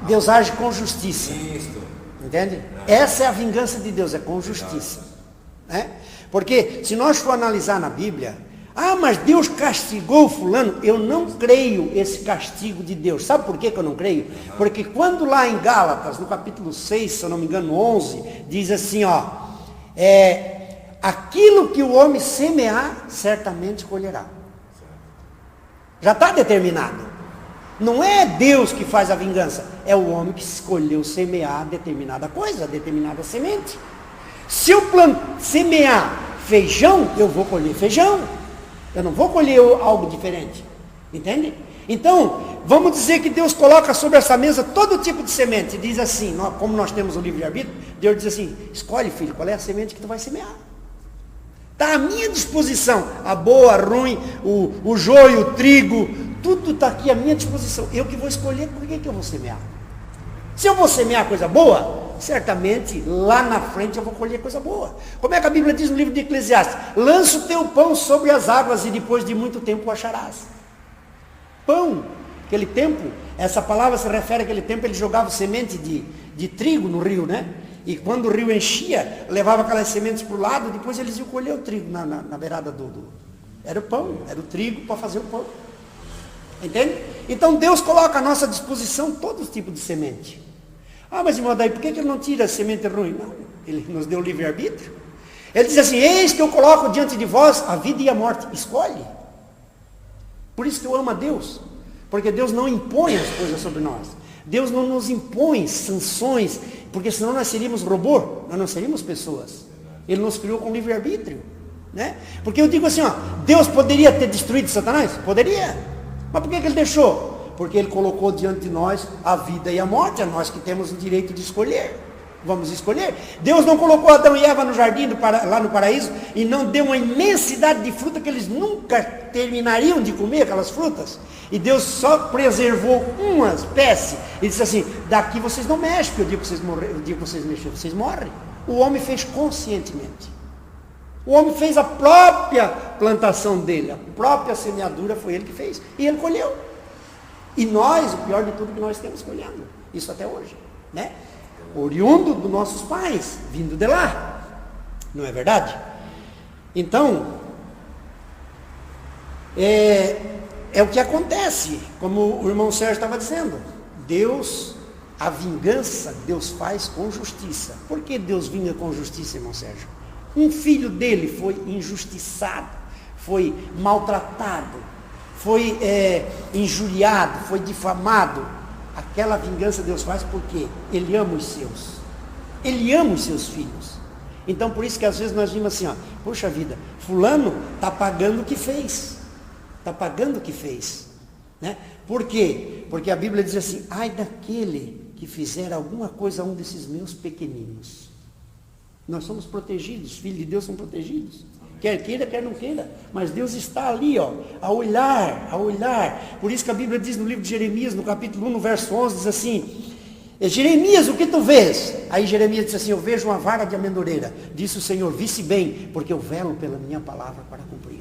Deus age com justiça. Isso. Entende? Essa é a vingança de Deus, é com justiça. Né? Porque se nós for analisar na Bíblia, mas Deus castigou fulano, eu não creio esse castigo de Deus. Sabe por que eu não creio? Porque quando lá em Gálatas, no capítulo 6, se eu não me engano, 11, diz assim, aquilo que o homem semear, certamente colherá. Já está determinado. Não é Deus que faz a vingança, é o homem que escolheu semear determinada coisa, determinada semente. Se eu semear feijão, eu vou colher feijão. Eu não vou colher algo diferente. Entende? Então, vamos dizer que Deus coloca sobre essa mesa todo tipo de semente. Diz assim, como nós temos o livre-arbítrio, Deus diz assim, escolhe, filho, qual é a semente que tu vai semear. Está à minha disposição. A boa, a ruim, o joio, o trigo, tudo está aqui à minha disposição. Eu que vou escolher por que eu vou semear. Se eu vou semear coisa boa, certamente lá na frente eu vou colher coisa boa. Como é que a Bíblia diz no livro de Eclesiastes? Lança o teu pão sobre as águas e depois de muito tempo o acharás. Pão, aquele tempo, essa palavra se refere àquele tempo, ele jogava semente de trigo no rio, né? E quando o rio enchia, levava aquelas sementes para o lado, depois eles iam colher o trigo na beirada era o pão, era o trigo para fazer o pão. Entende? Então Deus coloca à nossa disposição todo tipo de semente. Mas irmão, daí por que ele não tira a semente ruim? Não, ele nos deu livre-arbítrio. Ele diz assim, eis que eu coloco diante de vós a vida e a morte, escolhe. Por isso que eu amo a Deus, porque Deus não impõe as coisas sobre nós. Deus não nos impõe sanções, porque senão nós seríamos robô, nós não seríamos pessoas. Ele nos criou com livre-arbítrio, né? Porque eu digo assim, Deus poderia ter destruído Satanás? Poderia. Mas por que ele deixou? Porque ele colocou diante de nós a vida e a morte, é nós que temos o direito de escolher. Vamos escolher. Deus não colocou Adão e Eva no jardim, lá no paraíso, e não deu uma imensidade de fruta que eles nunca terminariam de comer aquelas frutas. E Deus só preservou uma espécie e disse assim, daqui vocês não mexem, porque o dia que vocês mexerem, vocês morrem. O homem fez conscientemente. O homem fez a própria plantação dele, a própria semeadura foi ele que fez. E ele colheu. E nós, o pior de tudo que nós temos colhendo, isso até hoje, né? Oriundo dos nossos pais, vindo de lá, não é verdade? Então, é o que acontece, como o irmão Sérgio estava dizendo, Deus, a vingança, Deus faz com justiça. Por que Deus vinga com justiça, irmão Sérgio? Um filho dele foi injustiçado, foi maltratado, foi injuriado, foi difamado. Aquela vingança Deus faz porque Ele ama os seus. Ele ama os seus filhos. Então por isso que às vezes nós vimos assim, poxa vida, fulano está pagando o que fez. Está pagando o que fez. Né? Por quê? Porque a Bíblia diz assim, ai daquele que fizer alguma coisa a um desses meus pequeninos. Nós somos protegidos, filhos de Deus são protegidos. Quer queira, quer não queira. Mas Deus está ali, a olhar, a olhar. Por isso que a Bíblia diz no livro de Jeremias, no capítulo 1, no verso 11, diz assim, Jeremias, o que tu vês? Aí Jeremias diz assim, eu vejo uma vara de amendoreira. Disse o Senhor, visse bem, porque eu velo pela minha palavra para cumprir.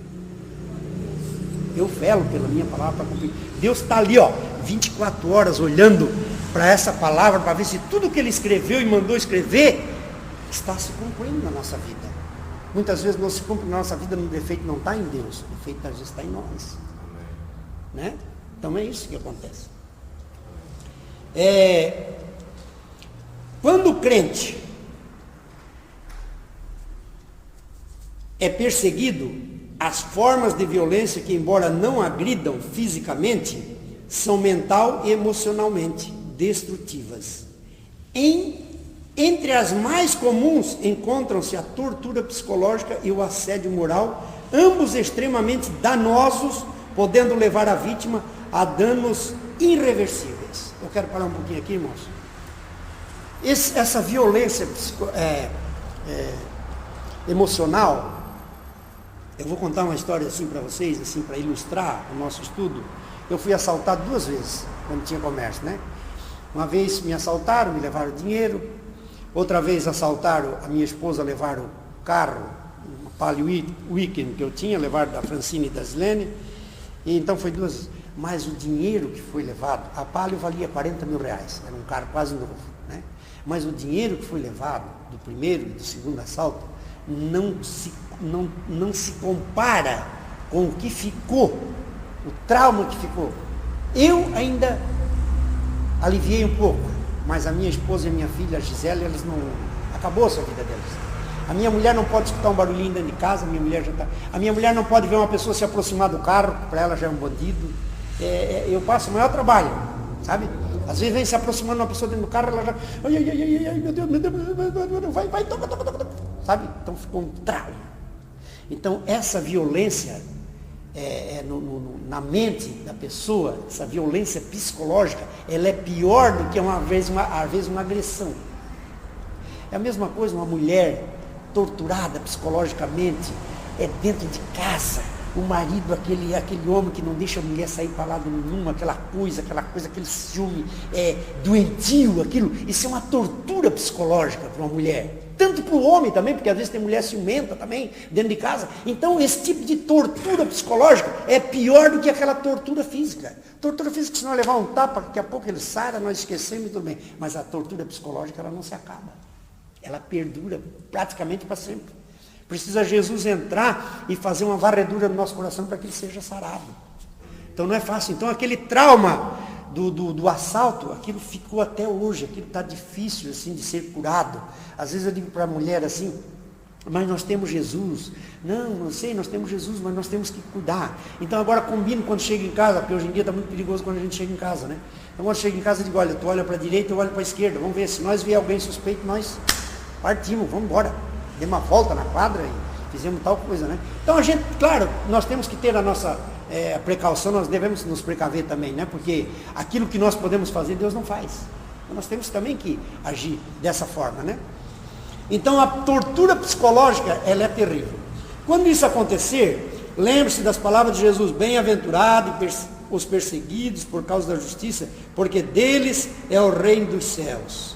Eu velo pela minha palavra para cumprir. Deus está ali, 24 horas olhando para essa palavra, para ver se tudo que Ele escreveu e mandou escrever, está se cumprindo na nossa vida. Muitas vezes não se cumpre na nossa vida, o defeito não está em Deus, o defeito às vezes está em nós. Né? Então é isso que acontece. Quando o crente é perseguido, as formas de violência que, embora não agridam fisicamente, são mental e emocionalmente destrutivas. Em Entre as mais comuns encontram-se a tortura psicológica e o assédio moral, ambos extremamente danosos, podendo levar a vítima a danos irreversíveis. Eu quero parar um pouquinho aqui, irmãos. Essa violência emocional, eu vou contar uma história assim para vocês, assim, para ilustrar o nosso estudo. Eu fui assaltado 2 vezes, quando tinha comércio, né? Uma vez me assaltaram, me levaram dinheiro. Outra vez assaltaram a minha esposa, levaram o carro, uma Palio Weekend que eu tinha, levaram da Francine e da Silene. E então foi 2 vezes. Mas o dinheiro que foi levado, a Palio valia 40 mil reais, era um carro quase novo, né? Mas o dinheiro que foi levado do primeiro e do segundo assalto não se compara com o que ficou, o trauma que ficou. Eu ainda aliviei um pouco, mas a minha esposa e a minha filha, a Gisele, elas não... acabou a sua vida delas. A minha mulher não pode escutar um barulhinho dentro de casa, a minha mulher não pode ver uma pessoa se aproximar do carro, para ela já é um bandido. Eu passo o maior trabalho, sabe? Às vezes vem se aproximando uma pessoa dentro do carro, ela já... Ai, meu Deus, vai, toca, sabe? Então ficou um trauma. Então essa violência na mente da pessoa, essa violência psicológica, ela é pior do que às vezes uma agressão. É a mesma coisa, uma mulher torturada psicologicamente, dentro de casa, o marido, aquele homem que não deixa a mulher sair para lado nenhum, aquela coisa, aquele ciúme doentio, isso é uma tortura psicológica para uma mulher. Tanto para o homem também, porque às vezes tem mulher ciumenta também, dentro de casa. Então esse tipo de tortura psicológica é pior do que aquela tortura física. Tortura física, se nós levar um tapa, daqui a pouco ele sara, nós esquecemos e tudo bem. Mas a tortura psicológica, ela não se acaba. Ela perdura praticamente para sempre. Precisa Jesus entrar e fazer uma varredura no nosso coração para que ele seja sarado. Então não é fácil. Então aquele trauma do assalto, aquilo ficou até hoje, aquilo está difícil assim de ser curado. Às vezes eu digo para a mulher assim, mas nós temos Jesus. Não sei, nós temos Jesus, mas nós temos que cuidar. Então agora combino quando chega em casa, porque hoje em dia está muito perigoso quando a gente chega em casa, né? Então quando chega em casa eu digo, olha, tu olha para a direita, eu olho para a esquerda, vamos ver, se nós vier alguém suspeito, nós partimos, vamos embora. Demos uma volta na quadra e fizemos tal coisa, né? Então a gente, claro, nós temos que ter a nossa precaução, nós devemos nos precaver também, né? Porque aquilo que nós podemos fazer, Deus não faz. Então nós temos também que agir dessa forma, né? Então a tortura psicológica, ela é terrível. Quando isso acontecer, lembre-se das palavras de Jesus, bem-aventurados os perseguidos por causa da justiça, porque deles é o reino dos céus.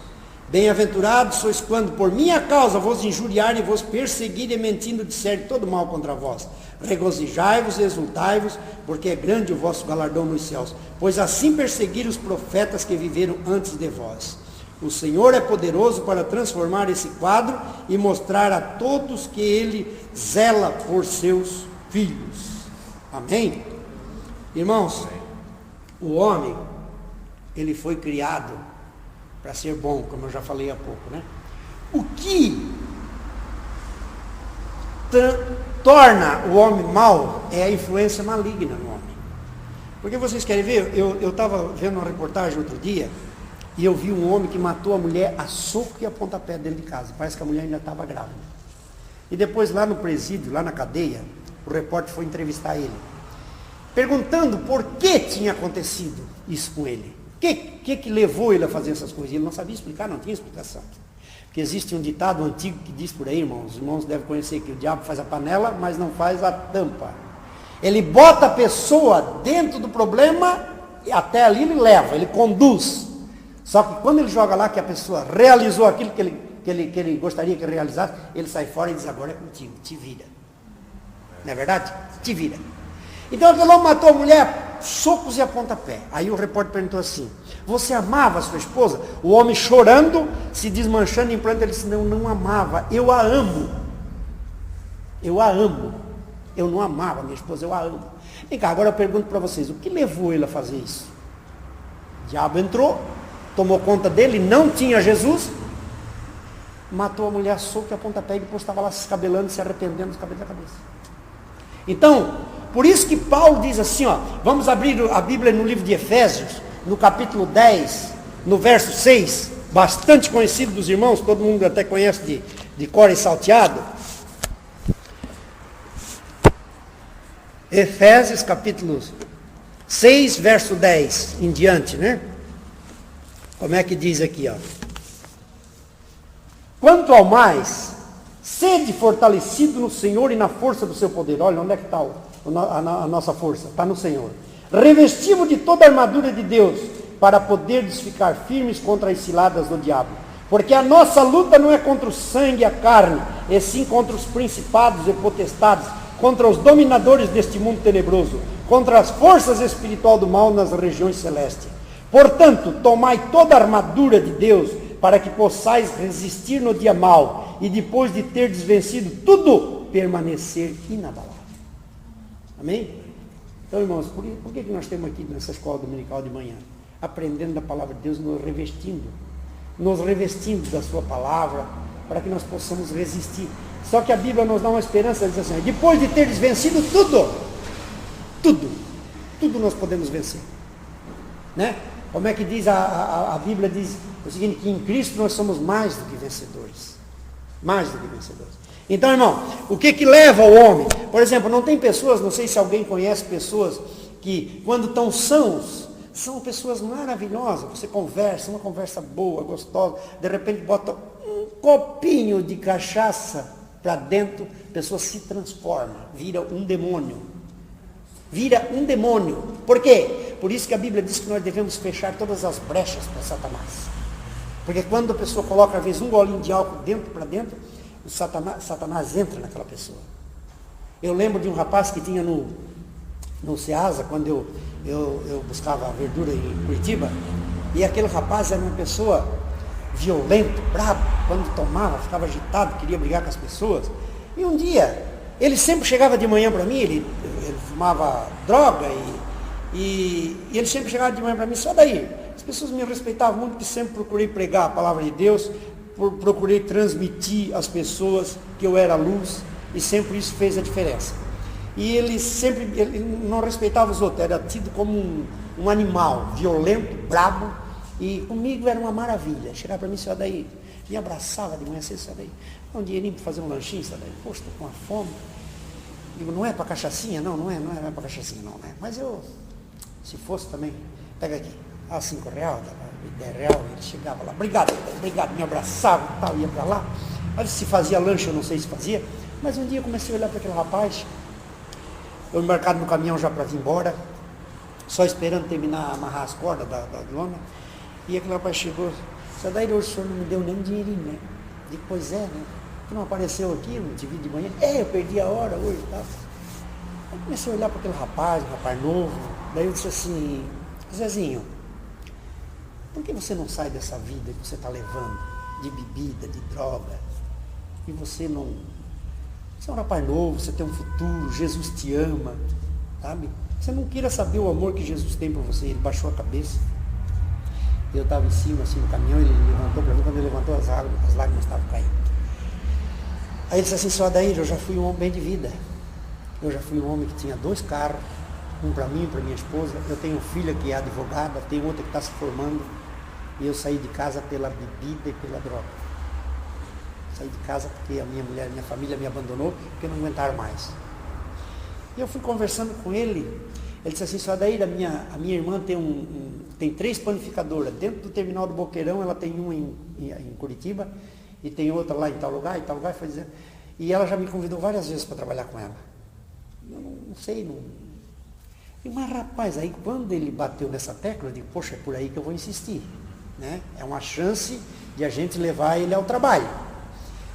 Bem-aventurados sois quando por minha causa vos injuriarem e vos perseguirem, mentindo disserem todo mal contra vós. Regozijai-vos e exultai-vos, porque é grande o vosso galardão nos céus, pois assim perseguiram os profetas que viveram antes de vós. O Senhor é poderoso para transformar esse quadro e mostrar a todos que Ele zela por seus filhos. Amém? Irmãos, o homem, ele foi criado para ser bom, como eu já falei há pouco, né? O que torna o homem mau é a influência maligna no homem. Porque vocês querem ver? Eu estava vendo uma reportagem outro dia e eu vi um homem que matou a mulher a soco e a pontapé dentro de casa. Parece que a mulher ainda estava grávida. E depois lá no presídio, lá na cadeia, o repórter foi entrevistar ele, perguntando por que tinha acontecido isso com ele. O que levou ele a fazer essas coisas? Ele não sabia explicar, não tinha explicação. Porque existe um ditado antigo que diz por aí, irmãos, os irmãos devem conhecer, que o diabo faz a panela, mas não faz a tampa. Ele bota a pessoa dentro do problema e até ali ele leva, ele conduz. Só que quando ele joga lá que a pessoa realizou aquilo que ele gostaria que realizasse, ele sai fora e diz, agora é contigo, te vira. Não é verdade? Te vira. Então aquele homem matou a mulher, socos e a pontapé. Aí o repórter perguntou assim, você amava a sua esposa? O homem chorando, se desmanchando em pranto, ele disse, não amava, eu a amo. Eu a amo. Eu não amava a minha esposa, eu a amo. Vem cá, agora eu pergunto para vocês, o que levou ele a fazer isso? O diabo entrou, tomou conta dele, não tinha Jesus, matou a mulher, soco e a pontapé, e depois estava lá se escabelando, se arrependendo dos cabelos da cabeça. Então, por isso que Paulo diz assim, vamos abrir a Bíblia no livro de Efésios, no capítulo 10, no verso 6, bastante conhecido dos irmãos, todo mundo até conhece de cor e salteado. Efésios capítulo 6, verso 10 em diante, né? Como é que diz aqui, ó? Quanto ao mais, sede fortalecido no Senhor e na força do seu poder. Olha, onde é que está a nossa força? Está no Senhor. Revestivo de toda a armadura de Deus, para poderdes ficar firmes contra as ciladas do diabo. Porque a nossa luta não é contra o sangue e a carne, e sim contra os principados e potestades, contra os dominadores deste mundo tenebroso, contra as forças espirituais do mal nas regiões celestes. Portanto, tomai toda a armadura de Deus, para que possais resistir no dia mau, e depois de terdes vencido tudo, permanecer inabalável. Amém? Então, irmãos, por que nós temos aqui nessa escola dominical de manhã? Aprendendo da palavra de Deus, nos revestindo da sua palavra, para que nós possamos resistir. Só que a Bíblia nos dá uma esperança, diz assim, depois de teres vencido tudo nós podemos vencer. Né? Como é que diz a Bíblia? Diz o seguinte, que em Cristo nós somos mais do que vencedores. Mais do que vencedores. Então, irmão, o que leva o homem? Por exemplo, não tem pessoas, não sei se alguém conhece pessoas que quando estão são pessoas maravilhosas, você conversa, uma conversa boa, gostosa, de repente bota um copinho de cachaça para dentro, a pessoa se transforma, vira um demônio. Vira um demônio. Por quê? Por isso que a Bíblia diz que nós devemos fechar todas as brechas para Satanás. Porque quando a pessoa coloca, às vezes, um golinho de álcool para dentro, o Satanás entra naquela pessoa. Eu lembro de um rapaz que tinha no Ceasa, quando eu buscava verdura em Curitiba, e aquele rapaz era uma pessoa violento, bravo, quando tomava, ficava agitado, queria brigar com as pessoas. E um dia, ele sempre chegava de manhã para mim, ele fumava droga, e ele sempre chegava de manhã para mim, só daí. As pessoas me respeitavam muito, porque sempre procurei pregar a palavra de Deus, procurei transmitir às pessoas que eu era luz, e sempre isso fez a diferença. E ele não respeitava os outros, era tido como um animal violento, brabo, e comigo era uma maravilha. Chegava para mim, só daí, me abraçava de manhã, só daí, um dinheirinho para fazer um lanchinho, só daí, poxa, estou com uma fome. Digo, não é para cachaçinha? Não é para cachaçinha, não, né? Mas eu, se fosse também, pega aqui, R$5, R$10, ele chegava lá, obrigado, me abraçava e tal, ia para lá. Mas se fazia lanche, eu não sei se fazia, mas um dia eu comecei a olhar para aquele rapaz, eu embarcado no caminhão já para vir embora, só esperando terminar, amarrar as cordas da lona, e aquele rapaz chegou, só daí hoje o senhor não me deu nem um dinheirinho, né? Digo, pois é, né? Tu não apareceu aqui, não te vi de manhã? Eu perdi a hora hoje e tal. Aí comecei a olhar para aquele rapaz, um rapaz novo, daí eu disse assim, Zezinho, por que você não sai dessa vida que você está levando, de bebida, de droga, e você não... Você é um rapaz novo, você tem um futuro, Jesus te ama, sabe? Você não queira saber o amor que Jesus tem por você. Ele baixou a cabeça. Eu estava em cima, assim, no caminhão, ele levantou para mim, quando ele levantou as lágrimas estavam caindo. Aí ele disse assim, só daí, eu já fui um homem bem de vida. Eu já fui um homem que tinha 2 carros, um para mim, para minha esposa. Eu tenho filha que é advogada, tenho outra que está se formando. E eu saí de casa pela bebida e pela droga. Saí de casa porque a minha mulher, minha família me abandonou, porque não aguentaram mais. E eu fui conversando com ele, ele disse assim, só daí a minha irmã tem 3 panificadoras, dentro do terminal do Boqueirão, ela tem uma em Curitiba, e tem outra lá em tal lugar, foi dizendo, e ela já me convidou várias vezes para trabalhar com ela. Eu não sei, mas rapaz, aí quando ele bateu nessa tecla, eu digo, poxa, é por aí que eu vou insistir, né? É uma chance de a gente levar ele ao trabalho.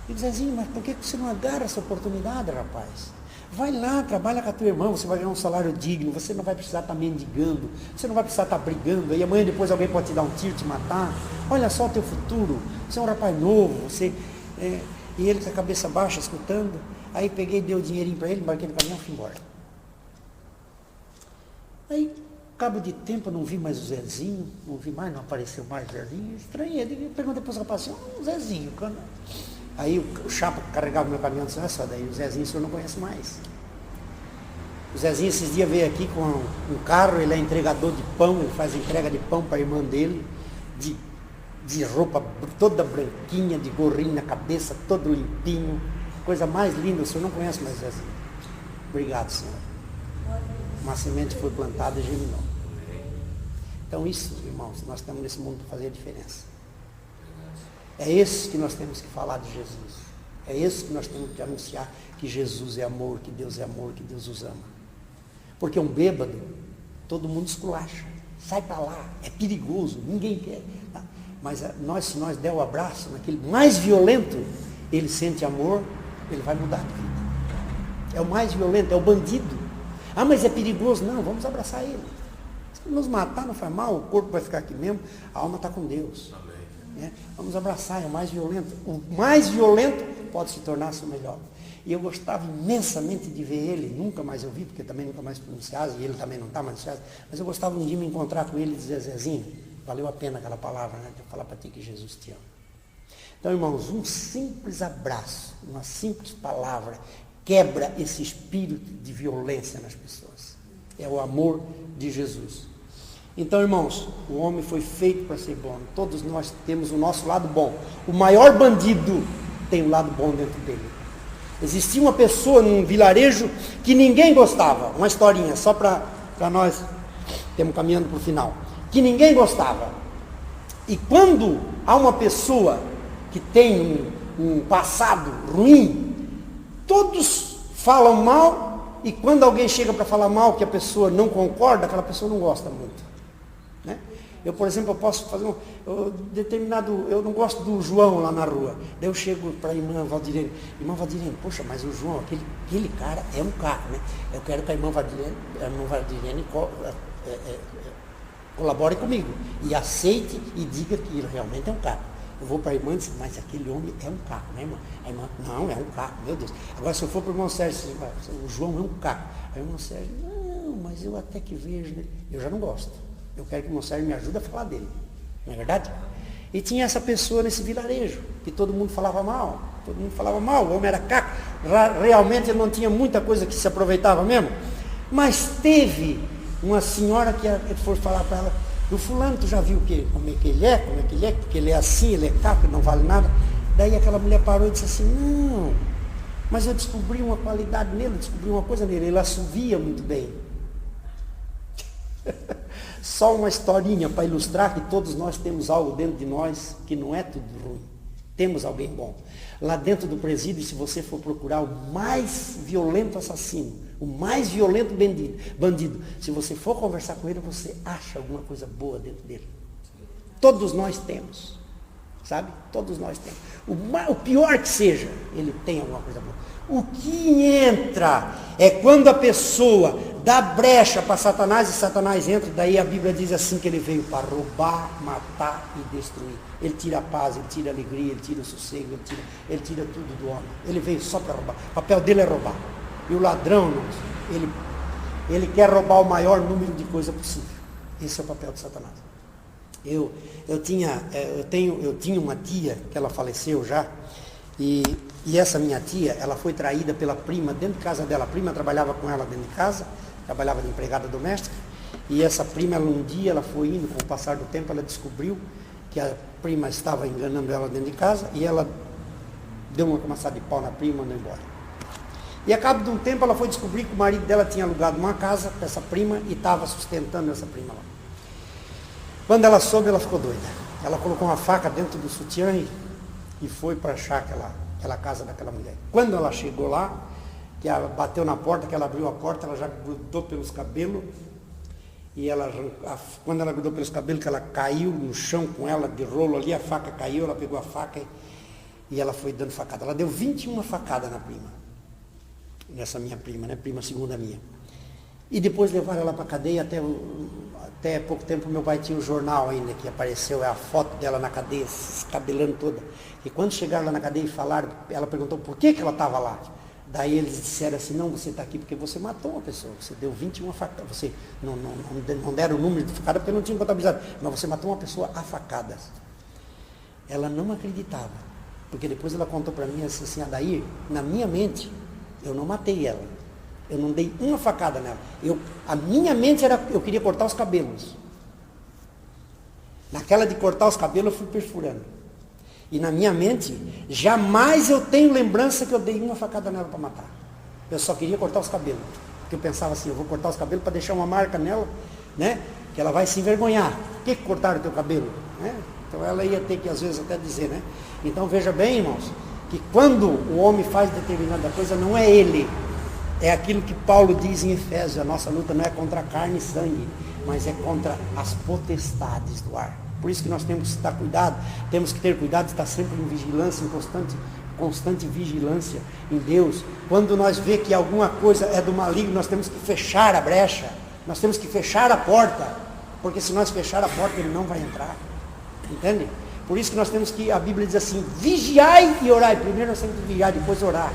Ele diz assim, mas por que você não agarra essa oportunidade, rapaz? Vai lá, trabalha com a tua irmã, você vai ganhar um salário digno, você não vai precisar estar mendigando, você não vai precisar estar brigando, aí amanhã depois alguém pode te dar um tiro, te matar. Olha só o teu futuro, você é um rapaz novo, e ele com a cabeça baixa, escutando. Aí peguei, dei o dinheirinho para ele, embarquei no caminhão e fui embora. Aí, cabo de tempo, eu não vi mais o Zezinho, não apareceu mais o Zezinho, estranhei, eu perguntei para os rapazes, o Zezinho, quando... Aí o chapa que carregava o meu caminhão disse, só daí, o Zezinho o senhor não conhece mais. O Zezinho esses dias veio aqui com um carro, ele é entregador de pão, ele faz entrega de pão para a irmã dele, de de roupa toda branquinha, de gorrinho na cabeça, todo limpinho. Coisa mais linda, o senhor não conhece mais essa. Obrigado, Senhor. Uma semente foi plantada e germinou. Então isso, irmãos, nós estamos nesse mundo para fazer a diferença. É esse que nós temos que falar de Jesus. É esse que nós temos que anunciar, que Jesus é amor, que Deus é amor, que Deus os ama. Porque um bêbado, todo mundo esculacha. Sai para lá, é perigoso, ninguém quer. Mas se nós der o abraço naquele mais violento, ele sente amor, ele vai mudar de vida. É o mais violento, é o bandido. Ah, mas é perigoso. Não, vamos abraçar ele. Se nos matar, não faz mal, o corpo vai ficar aqui mesmo, a alma está com Deus. Amém. Vamos abraçar, é o mais violento. O mais violento pode se tornar o melhor. E eu gostava imensamente de ver ele, nunca mais eu vi, porque também nunca mais fui no SEASA, e ele também não está mais no SEASA, mas eu gostava um dia de me encontrar com ele e dizer, Zezinho, valeu a pena aquela palavra, né? De eu falar para ti que Jesus te ama. Então, irmãos, um simples abraço, uma simples palavra, quebra esse espírito de violência nas pessoas. É o amor de Jesus. Então, irmãos, o homem foi feito para ser bom. Todos nós temos o nosso lado bom. O maior bandido tem um lado bom dentro dele. Existia uma pessoa num vilarejo que ninguém gostava. Uma historinha, só para nós estamos caminhando para o final. Que ninguém gostava. E quando há uma pessoa que tem um passado ruim, todos falam mal, e quando alguém chega para falar mal que a pessoa não concorda, aquela pessoa não gosta muito. Né? Eu, por exemplo, eu posso fazer eu não gosto do João lá na rua. Daí eu chego para a irmã Valdirene, poxa, mas o João, aquele cara é um cara, né? Eu quero que a irmã Valdirene colabore comigo, e aceite e diga que ele realmente é um cara. Eu vou para a irmã e digo, mas aquele homem é um carro, né, irmã? A irmã, não, é um carro, meu Deus. Agora, se eu for para o irmão Sérgio, o João é um carro. Aí o irmão Sérgio, não, mas eu até que vejo, né? Eu já não gosto. Eu quero que o irmão Sérgio me ajude a falar dele. Não é verdade? E tinha essa pessoa nesse vilarejo, que todo mundo falava mal. Todo mundo falava mal, o homem era caco. Realmente ele não tinha muita coisa que se aproveitava mesmo. Mas teve uma senhora que foi falar para ela, o fulano, tu já viu como é que ele é, porque ele é assim, ele é caco, ele não vale nada. Daí aquela mulher parou e disse assim, não, mas eu descobri uma qualidade nele, descobri uma coisa nele, ele assovia muito bem. Só uma historinha para ilustrar que todos nós temos algo dentro de nós que não é tudo ruim. Temos alguém bom. Lá dentro do presídio, se você for procurar o mais violento assassino, o mais violento bandido, se você for conversar com ele, você acha alguma coisa boa dentro dele. Todos nós temos. Sabe? Todos nós temos. O pior que seja, ele tem alguma coisa boa. O que entra é quando a pessoa dá brecha para Satanás e Satanás entra, daí a Bíblia diz assim que ele veio para roubar, matar e destruir. Ele tira a paz, ele tira a alegria, ele tira o sossego, ele tira tudo do homem. Ele veio só para roubar. O papel dele é roubar. E o ladrão, ele quer roubar o maior número de coisas possível. Esse é o papel de Satanás. Eu tinha uma tia, que ela faleceu já, e essa minha tia, ela foi traída pela prima dentro de casa dela. A prima trabalhava com ela dentro de casa, trabalhava de empregada doméstica, e essa prima, um dia, ela foi indo, com o passar do tempo, ela descobriu que a prima estava enganando ela dentro de casa, e ela deu uma camaçada de pau na prima e mandou embora. E a cabo de um tempo, ela foi descobrir que o marido dela tinha alugado uma casa para essa prima e estava sustentando essa prima lá. Quando ela soube, ela ficou doida. Ela colocou uma faca dentro do sutiã e foi para achar aquela casa daquela mulher. Quando ela chegou lá, que ela bateu na porta, que ela abriu a porta, ela já grudou pelos cabelos. E quando ela grudou pelos cabelos, que ela caiu no chão com ela, de rolo ali, a faca caiu, ela pegou a faca e ela foi dando facada. Ela deu 21 facadas na prima. Nessa minha prima, né? Prima segunda minha. E depois levaram ela para a cadeia, até pouco tempo meu pai tinha um jornal ainda, que apareceu a foto dela na cadeia, se escabelando toda. E quando chegaram lá na cadeia e falaram, ela perguntou por que ela estava lá. Daí eles disseram assim, não, você está aqui porque você matou uma pessoa, você deu 21 facadas, você não deram o número de facadas porque não tinha contabilizado, mas você matou uma pessoa a facadas. Ela não acreditava, porque depois ela contou para mim assim, Adair, na minha mente, eu não matei ela. Eu não dei uma facada nela. A minha mente era, eu queria cortar os cabelos. Naquela de cortar os cabelos eu fui perfurando. E na minha mente, jamais eu tenho lembrança que eu dei uma facada nela para matar. Eu só queria cortar os cabelos. Porque eu pensava assim, eu vou cortar os cabelos para deixar uma marca nela, né? Que ela vai se envergonhar. Por que cortaram o teu cabelo? Né? Então ela ia ter que às vezes até dizer, né? Então veja bem, irmãos, que quando o homem faz determinada coisa, não é ele. É aquilo que Paulo diz em Efésios, a nossa luta não é contra a carne e sangue, mas é contra as potestades do ar. Por isso que nós temos que estar cuidado, temos que ter cuidado de estar sempre em vigilância, em constante vigilância em Deus. Quando nós vê que alguma coisa é do maligno, nós temos que fechar a brecha, nós temos que fechar a porta, porque se nós fechar a porta, ele não vai entrar. Entende? Por isso que nós temos que, a Bíblia diz assim, vigiai e orai. Primeiro nós temos que vigiar, depois orar.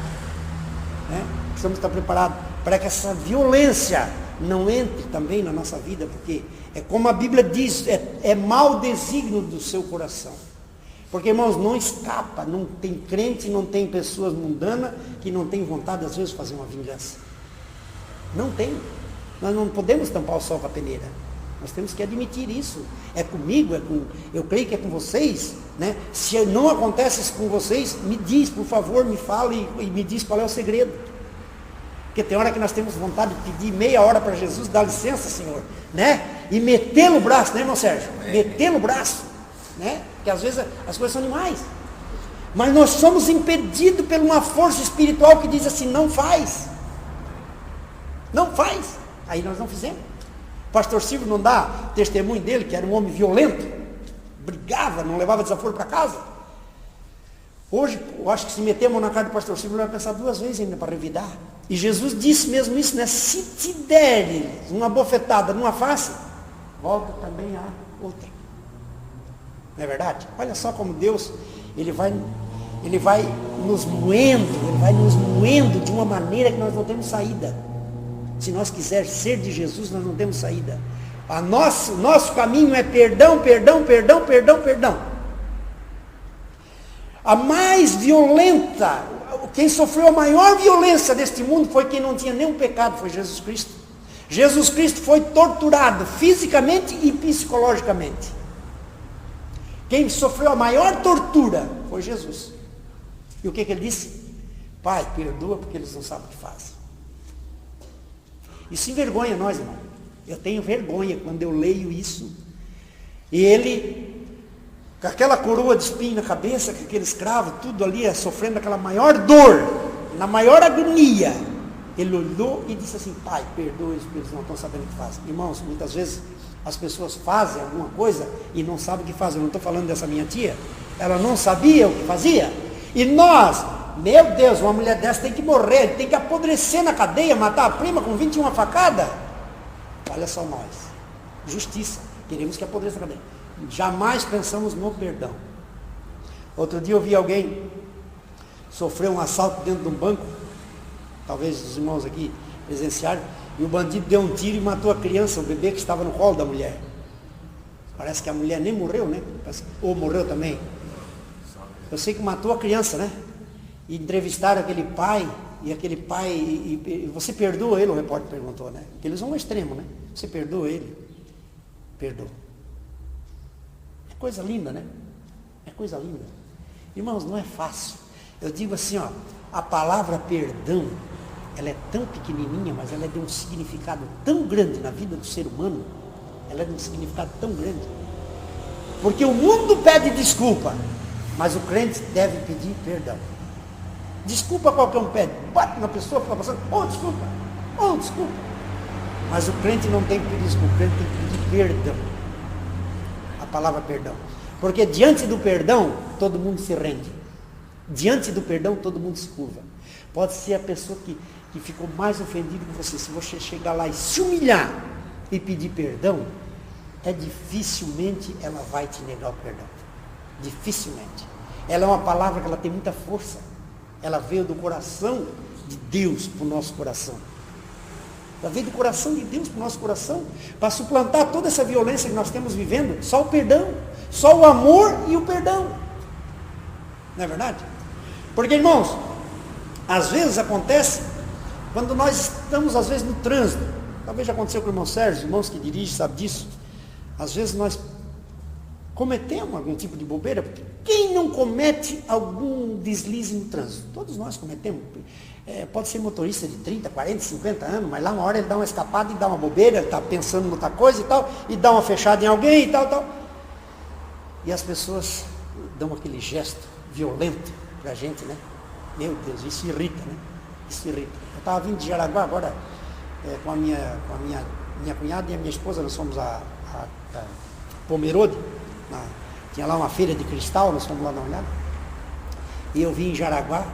Né? Precisamos estar preparados para que essa violência não entre também na nossa vida, porque é como a Bíblia diz, é mau desígnio do seu coração. Porque, irmãos, não escapa, não tem crente, não tem pessoas mundanas que não tem vontade, às vezes, de fazer uma vingança. Não tem. Nós não podemos tampar o sol com a peneira. Nós temos que admitir isso. É comigo, eu creio que é com vocês, né? Se não acontece isso com vocês, me diz, por favor, me fale e me diz qual é o segredo. Porque tem hora que nós temos vontade de pedir meia hora para Jesus, dá licença, Senhor, né? E meter no braço, né, irmão Sérgio? Meter no braço, né? Porque às vezes as coisas são demais. Mas nós somos impedidos por uma força espiritual que diz assim, não faz. Não faz. Aí nós não fizemos. O pastor Silvio não dá testemunho dele, que era um homem violento, brigava, não levava desaforo para casa. Hoje, eu acho que se meter a mão na cara do pastor Silvio, ele vai pensar duas vezes ainda para revidar. E Jesus disse mesmo isso, né? Se te der uma bofetada numa face, volta também a outra. Não é verdade? Olha só como Deus, Ele vai nos moendo de uma maneira que nós não temos saída. Se nós quisermos ser de Jesus, nós não temos saída. Nosso caminho é perdão, perdão, perdão, perdão, perdão. A mais violenta, quem sofreu a maior violência deste mundo foi quem não tinha nenhum pecado, foi Jesus Cristo. Jesus Cristo foi torturado fisicamente e psicologicamente. Quem sofreu a maior tortura foi Jesus. E o que ele disse? Pai, perdoa porque eles não sabem o que fazem. Isso envergonha nós, irmão. Eu tenho vergonha quando eu leio isso. E ele, com aquela coroa de espinho na cabeça, com aquele escravo, tudo ali, sofrendo aquela maior dor, na maior agonia, ele olhou e disse assim, Pai, perdoa-os porque eles não estão sabendo o que fazem. Irmãos, muitas vezes as pessoas fazem alguma coisa e não sabem o que fazem. Eu não estou falando dessa minha tia, ela não sabia o que fazia. E nós, meu Deus, uma mulher dessa tem que morrer, tem que apodrecer na cadeia, matar a prima com 21 facadas. Olha só nós, justiça, queremos que apodreça na cadeia. Jamais pensamos no perdão. Outro dia eu vi alguém sofrer um assalto dentro de um banco, talvez os irmãos aqui presenciaram, e o bandido deu um tiro e matou a criança, o bebê que estava no colo da mulher. Parece que a mulher nem morreu, né? Ou morreu também. Eu sei que matou a criança, né? E entrevistaram aquele pai, e você perdoa ele? O repórter perguntou, né? Porque eles vão ao extremo, né? Você perdoa ele? Perdoa. É coisa linda, né? É coisa linda. Irmãos, não é fácil. Eu digo assim, ó, a palavra perdão, ela é tão pequenininha, mas ela é de um significado tão grande na vida do ser humano. Ela é de um significado tão grande. Porque o mundo pede desculpa, mas o crente deve pedir perdão. Desculpa qualquer um pede, bate na pessoa que está passando, desculpa. Mas o crente não tem que pedir desculpa, o crente tem que pedir perdão. A palavra perdão. Porque diante do perdão, todo mundo se rende. Diante do perdão, todo mundo se curva. Pode ser a pessoa que ficou mais ofendida com você. Se você chegar lá e se humilhar e pedir perdão, dificilmente ela vai te negar o perdão. Dificilmente. Ela é uma palavra que ela tem muita força. Ela veio do coração de Deus para o nosso coração. Ela veio do coração de Deus para o nosso coração, para suplantar toda essa violência que nós temos vivendo. Só o perdão, só o amor e o perdão. Não é verdade? Porque, irmãos, às vezes acontece, quando nós estamos, às vezes, no trânsito, talvez já aconteceu com o irmão Sérgio, irmãos que dirigem, sabem disso. Às vezes nós Cometemos algum tipo de bobeira? Porque quem não comete algum deslize no trânsito? Todos nós cometemos. Pode ser motorista de 30, 40, 50 anos, mas lá uma hora ele dá uma escapada e dá uma bobeira, ele está pensando em outra coisa e tal, e dá uma fechada em alguém e tal. E as pessoas dão aquele gesto violento pra gente, né? Meu Deus, isso irrita, né? Isso irrita. Eu estava vindo de Jaraguá agora com a minha cunhada e a minha esposa, nós fomos a Pomerode, tinha lá uma feira de cristal, nós fomos lá dar uma olhada. E eu vim em Jaraguá,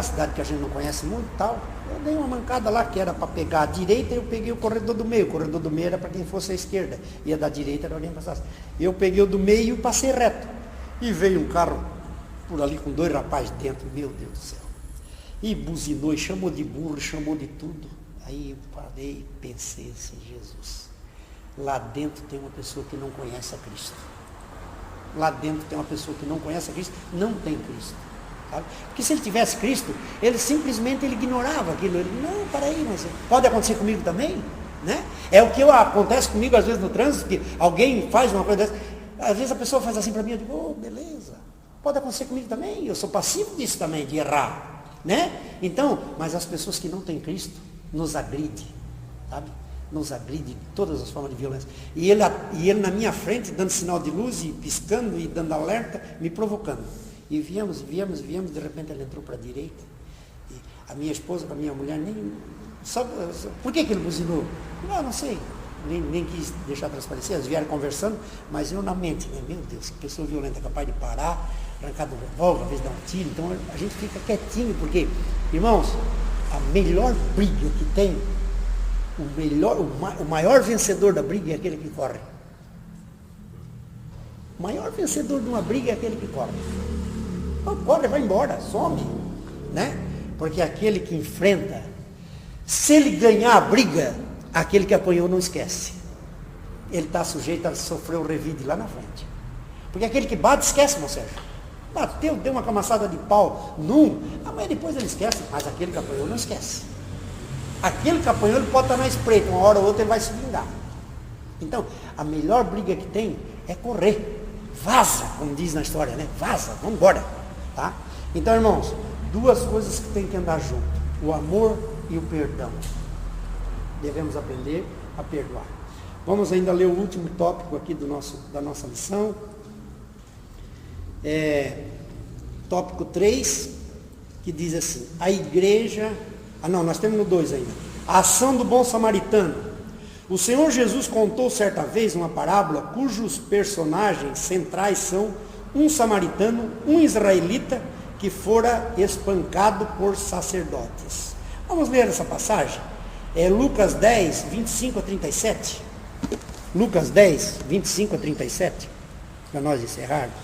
cidade que a gente não conhece muito e tal, eu dei uma mancada lá que era para pegar a direita e eu peguei o corredor do meio. O corredor do meio era para quem fosse à esquerda, e a da direita era para quem passasse. Eu peguei o do meio e passei reto. E veio um carro por ali com 2 rapazes dentro, meu Deus do céu. E buzinou, e chamou de burro, chamou de tudo. Aí eu parei e pensei assim, Jesus, lá dentro tem uma pessoa que não conhece a Cristo. Lá dentro tem uma pessoa que não conhece a Cristo, não tem Cristo. Sabe? Porque se ele tivesse Cristo, ele simplesmente ignorava aquilo. Ele, não, peraí, mas pode acontecer comigo também? Né? É o que acontece comigo às vezes no trânsito, que alguém faz uma coisa dessa. Às vezes a pessoa faz assim para mim, eu digo, beleza, pode acontecer comigo também, eu sou passivo disso também, de errar. Né? Então, mas as pessoas que não têm Cristo nos agridem, sabe? Nos agride de todas as formas de violência. E ele na minha frente, dando sinal de luz, e piscando, e dando alerta, me provocando. E viemos, de repente ele entrou para a direita. E a minha esposa com a minha mulher, por que ele buzinou? Não sei. Nem quis deixar transparecer, eles vieram conversando, mas eu na mente, né? Meu Deus, que pessoa violenta, capaz de parar, arrancar do revólver, às vezes dar um tiro. Então a gente fica quietinho, porque, irmãos, a melhor briga que tem, o maior vencedor da briga é aquele que corre. O maior vencedor de uma briga é aquele que corre. Não corre, vai embora, some, né? Porque aquele que enfrenta, se ele ganhar a briga, aquele que apanhou não esquece. Ele está sujeito a sofrer o revide lá na frente. Porque aquele que bate, esquece, meu Sérgio. Bateu, deu uma camaçada de pau mas depois ele esquece. Mas aquele que apanhou não esquece. Aquele que apanhou, ele pode estar na espreita, uma hora ou outra ele vai se vingar. Então, a melhor briga que tem é correr. Vaza, como diz na história, né? Vaza, vamos embora. Tá? Então, irmãos, 2 coisas que tem que andar junto: o amor e o perdão. Devemos aprender a perdoar. Vamos ainda ler o último tópico aqui da nossa lição. Tópico 3, que diz assim, a igreja... nós temos no 2 ainda. A ação do bom samaritano. O Senhor Jesus contou certa vez uma parábola cujos personagens centrais são um samaritano, um israelita que fora espancado por sacerdotes. Vamos ler essa passagem? É Lucas 10, 25 a 37. Lucas 10, 25 a 37. Para nós encerrarmos.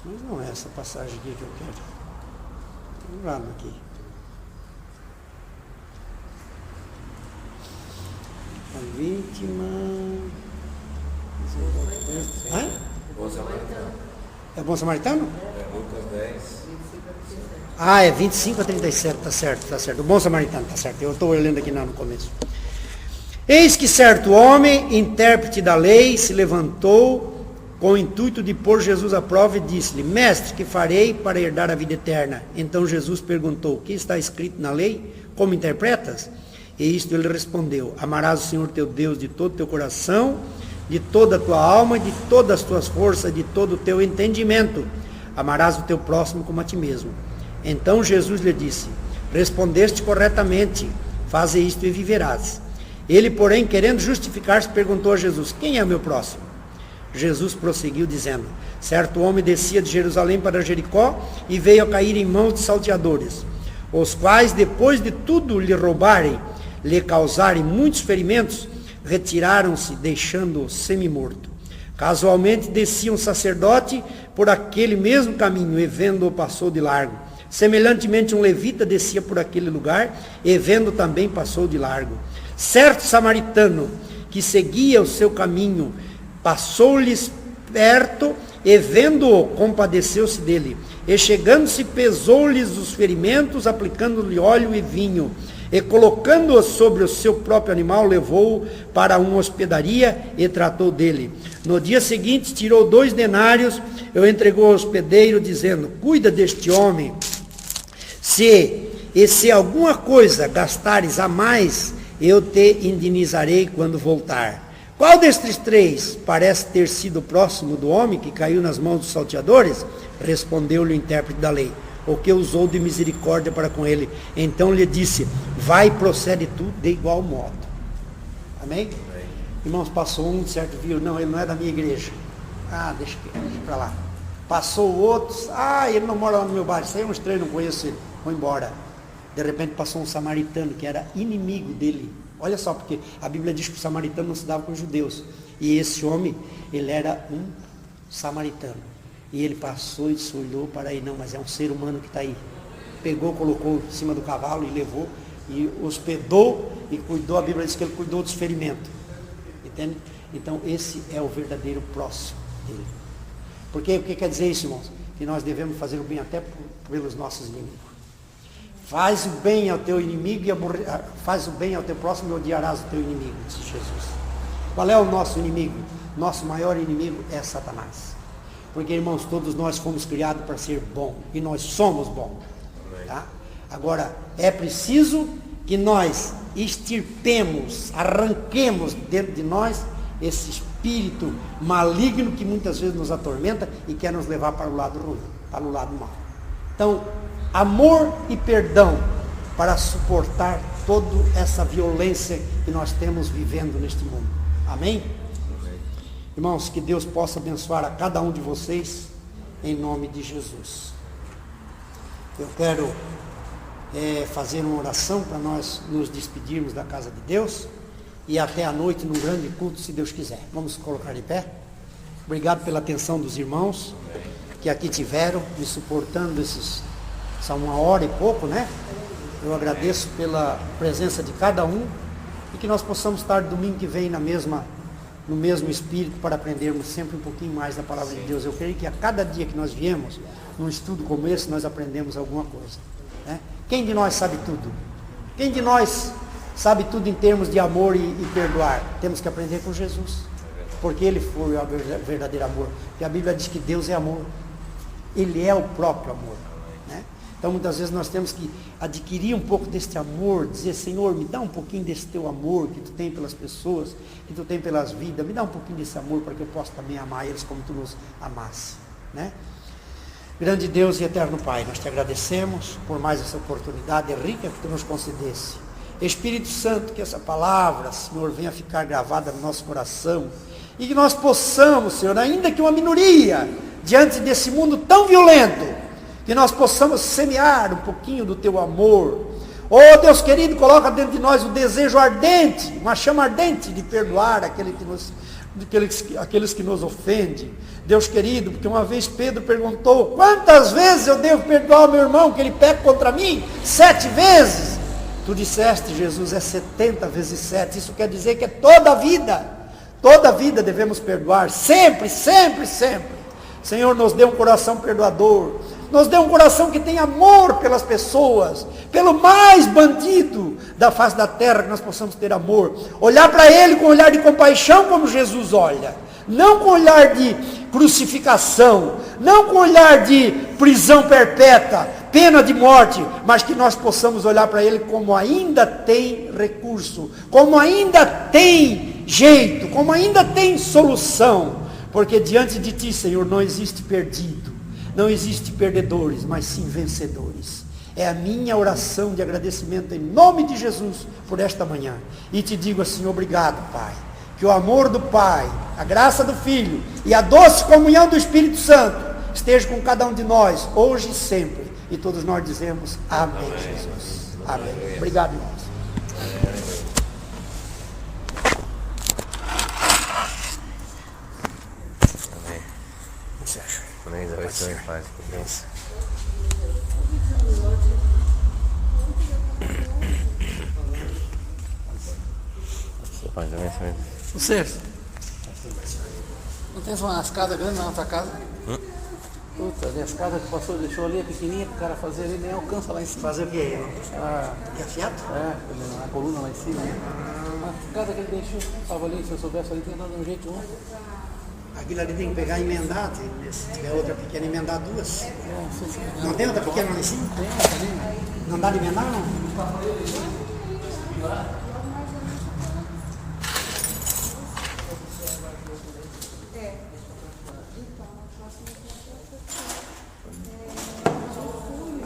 Mas não é essa passagem aqui que eu quero. Vamos lá aqui. A vítima. Bom samaritano. É bom samaritano? É Lucas 10. É 25 a 37, tá certo. O bom samaritano, tá certo. Eu estou olhando aqui no começo. Eis que certo homem, intérprete da lei, se levantou com o intuito de pôr Jesus à prova e disse-lhe, mestre, que farei para herdar a vida eterna? Então Jesus perguntou, o que está escrito na lei? Como interpretas? E isto ele respondeu, amarás o Senhor teu Deus de todo o teu coração, de toda a tua alma, de todas as tuas forças, de todo o teu entendimento. Amarás o teu próximo como a ti mesmo. Então Jesus lhe disse, respondeste corretamente, faze isto e viverás. Ele, porém, querendo justificar-se, perguntou a Jesus, quem é o meu próximo? Jesus prosseguiu dizendo, certo homem descia de Jerusalém para Jericó e veio a cair em mãos de salteadores, os quais, depois de tudo lhe roubarem, lhe causarem muitos ferimentos, retiraram-se, deixando-o semi-morto. Casualmente descia um sacerdote por aquele mesmo caminho, e vendo-o passou de largo. Semelhantemente um levita descia por aquele lugar, e vendo também passou de largo. Certo samaritano, que seguia o seu caminho, passou-lhes perto, e vendo-o, compadeceu-se dele. E chegando-se, pesou-lhes os ferimentos, aplicando-lhe óleo e vinho. E colocando-o sobre o seu próprio animal, levou-o para uma hospedaria e tratou dele. No dia seguinte, tirou 2 denários e o entregou ao hospedeiro, dizendo: cuida deste homem, se alguma coisa gastares a mais, eu te indenizarei quando voltar. Qual destes 3 parece ter sido próximo do homem que caiu nas mãos dos salteadores? Respondeu-lhe o intérprete da lei, o que usou de misericórdia para com ele. Então lhe disse: vai e procede tu de igual modo. Amém? Irmãos, passou um, certo, viu, não, ele não é da minha igreja. Ah, deixa para lá. Passou outros, ele não mora lá no meu bairro, isso aí é um estranho, não conheço ele, vou embora. De repente passou um samaritano que era inimigo dele. Olha só, porque a Bíblia diz que o samaritano não se dava com os judeus. E esse homem, ele era um samaritano. E ele passou e se olhou para aí, não, mas é um ser humano que está aí. Pegou, colocou em cima do cavalo e levou, e hospedou e cuidou. A Bíblia diz que ele cuidou dos ferimentos. Entende? Então esse é o verdadeiro próximo dele. Porque o que quer dizer isso, irmãos? Que nós devemos fazer o bem até pelos nossos inimigos. Faz o bem ao teu inimigo faz o bem ao teu próximo e odiarás o teu inimigo, disse Jesus. Qual é o nosso inimigo? Nosso maior inimigo é Satanás. Porque, irmãos, todos nós fomos criados para ser bom, e nós somos bons. Tá? Agora, é preciso que nós extirpemos, arranquemos dentro de nós esse espírito maligno que muitas vezes nos atormenta e quer nos levar para o lado ruim, para o lado mau. Então, amor e perdão para suportar toda essa violência que nós temos vivendo neste mundo. Amém? Amém? Irmãos, que Deus possa abençoar a cada um de vocês, em nome de Jesus. Eu quero fazer uma oração para nós nos despedirmos da casa de Deus, e até a noite num grande culto, se Deus quiser. Vamos colocar de pé? Obrigado pela atenção dos irmãos que aqui tiveram, me suportando essa 1 hora e pouco, né? Eu agradeço pela presença de cada um, e que nós possamos estar domingo que vem no mesmo espírito, para aprendermos sempre um pouquinho mais da palavra de Deus. Eu creio que a cada dia que nós viemos num estudo como esse, nós aprendemos alguma coisa, né? Quem de nós sabe tudo? Quem de nós sabe tudo em termos de amor e perdoar? Temos que aprender com Jesus, porque Ele foi o verdadeiro amor. Porque a Bíblia diz que Deus é amor, Ele é o próprio amor, né? Então muitas vezes nós temos que adquirir um pouco deste amor, dizer: Senhor, me dá um pouquinho desse teu amor que tu tem pelas pessoas, que tu tem pelas vidas, me dá um pouquinho desse amor para que eu possa também amar eles como tu nos amasse, né? Grande Deus e eterno Pai, nós te agradecemos por mais essa oportunidade rica que tu nos concedesse. Espírito Santo, que essa palavra, Senhor, venha ficar gravada no nosso coração, e que nós possamos, Senhor, ainda que uma minoria, diante desse mundo tão violento, que nós possamos semear um pouquinho do teu amor. Oh Deus querido, coloca dentro de nós o desejo ardente, uma chama ardente de perdoar aqueles que nos ofendem. Deus querido, porque uma vez Pedro perguntou: quantas vezes eu devo perdoar o meu irmão que ele peca contra mim? 7 vezes. Tu disseste, Jesus, é 70 vezes 7. Isso quer dizer que é toda a vida devemos perdoar, sempre, sempre, sempre. Senhor, nos dê um coração perdoador, nos dê um coração que tem amor pelas pessoas, pelo mais bandido da face da terra, que nós possamos ter amor, olhar para ele com um olhar de compaixão como Jesus olha, não com olhar de crucificação, não com olhar de prisão perpétua, pena de morte, mas que nós possamos olhar para ele como ainda tem recurso, como ainda tem jeito, como ainda tem solução, porque diante de ti, Senhor, não existe perdido, não existe perdedores, mas sim vencedores. É a minha oração de agradecimento em nome de Jesus por esta manhã, e te digo assim: obrigado, Pai, que o amor do Pai, a graça do Filho e a doce comunhão do Espírito Santo esteja com cada um de nós, hoje e sempre. E todos nós dizemos amém, Jesus. Amém. Obrigado, irmãos. Amém. Amém. Deus em paz. Paz, amém. Vocês. Não tem uma escada grande na nossa casa? Puta, a escada que o pastor deixou ali é pequenininha pro cara fazer ali, nem alcança lá em cima. Fazer o quê? Ah, Enfiado? a coluna lá em cima, né? A escada que ele deixou, estava ali, se eu soubesse ali, tinha dado um jeito ontem. Aquilo ali tem que pegar e emendar. Se tiver outra pequena, emendar duas. Não tem outra pequena lá em cima? Tem, tá ali. Não dá de emendar, não?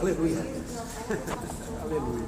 Aleluia. Aleluia.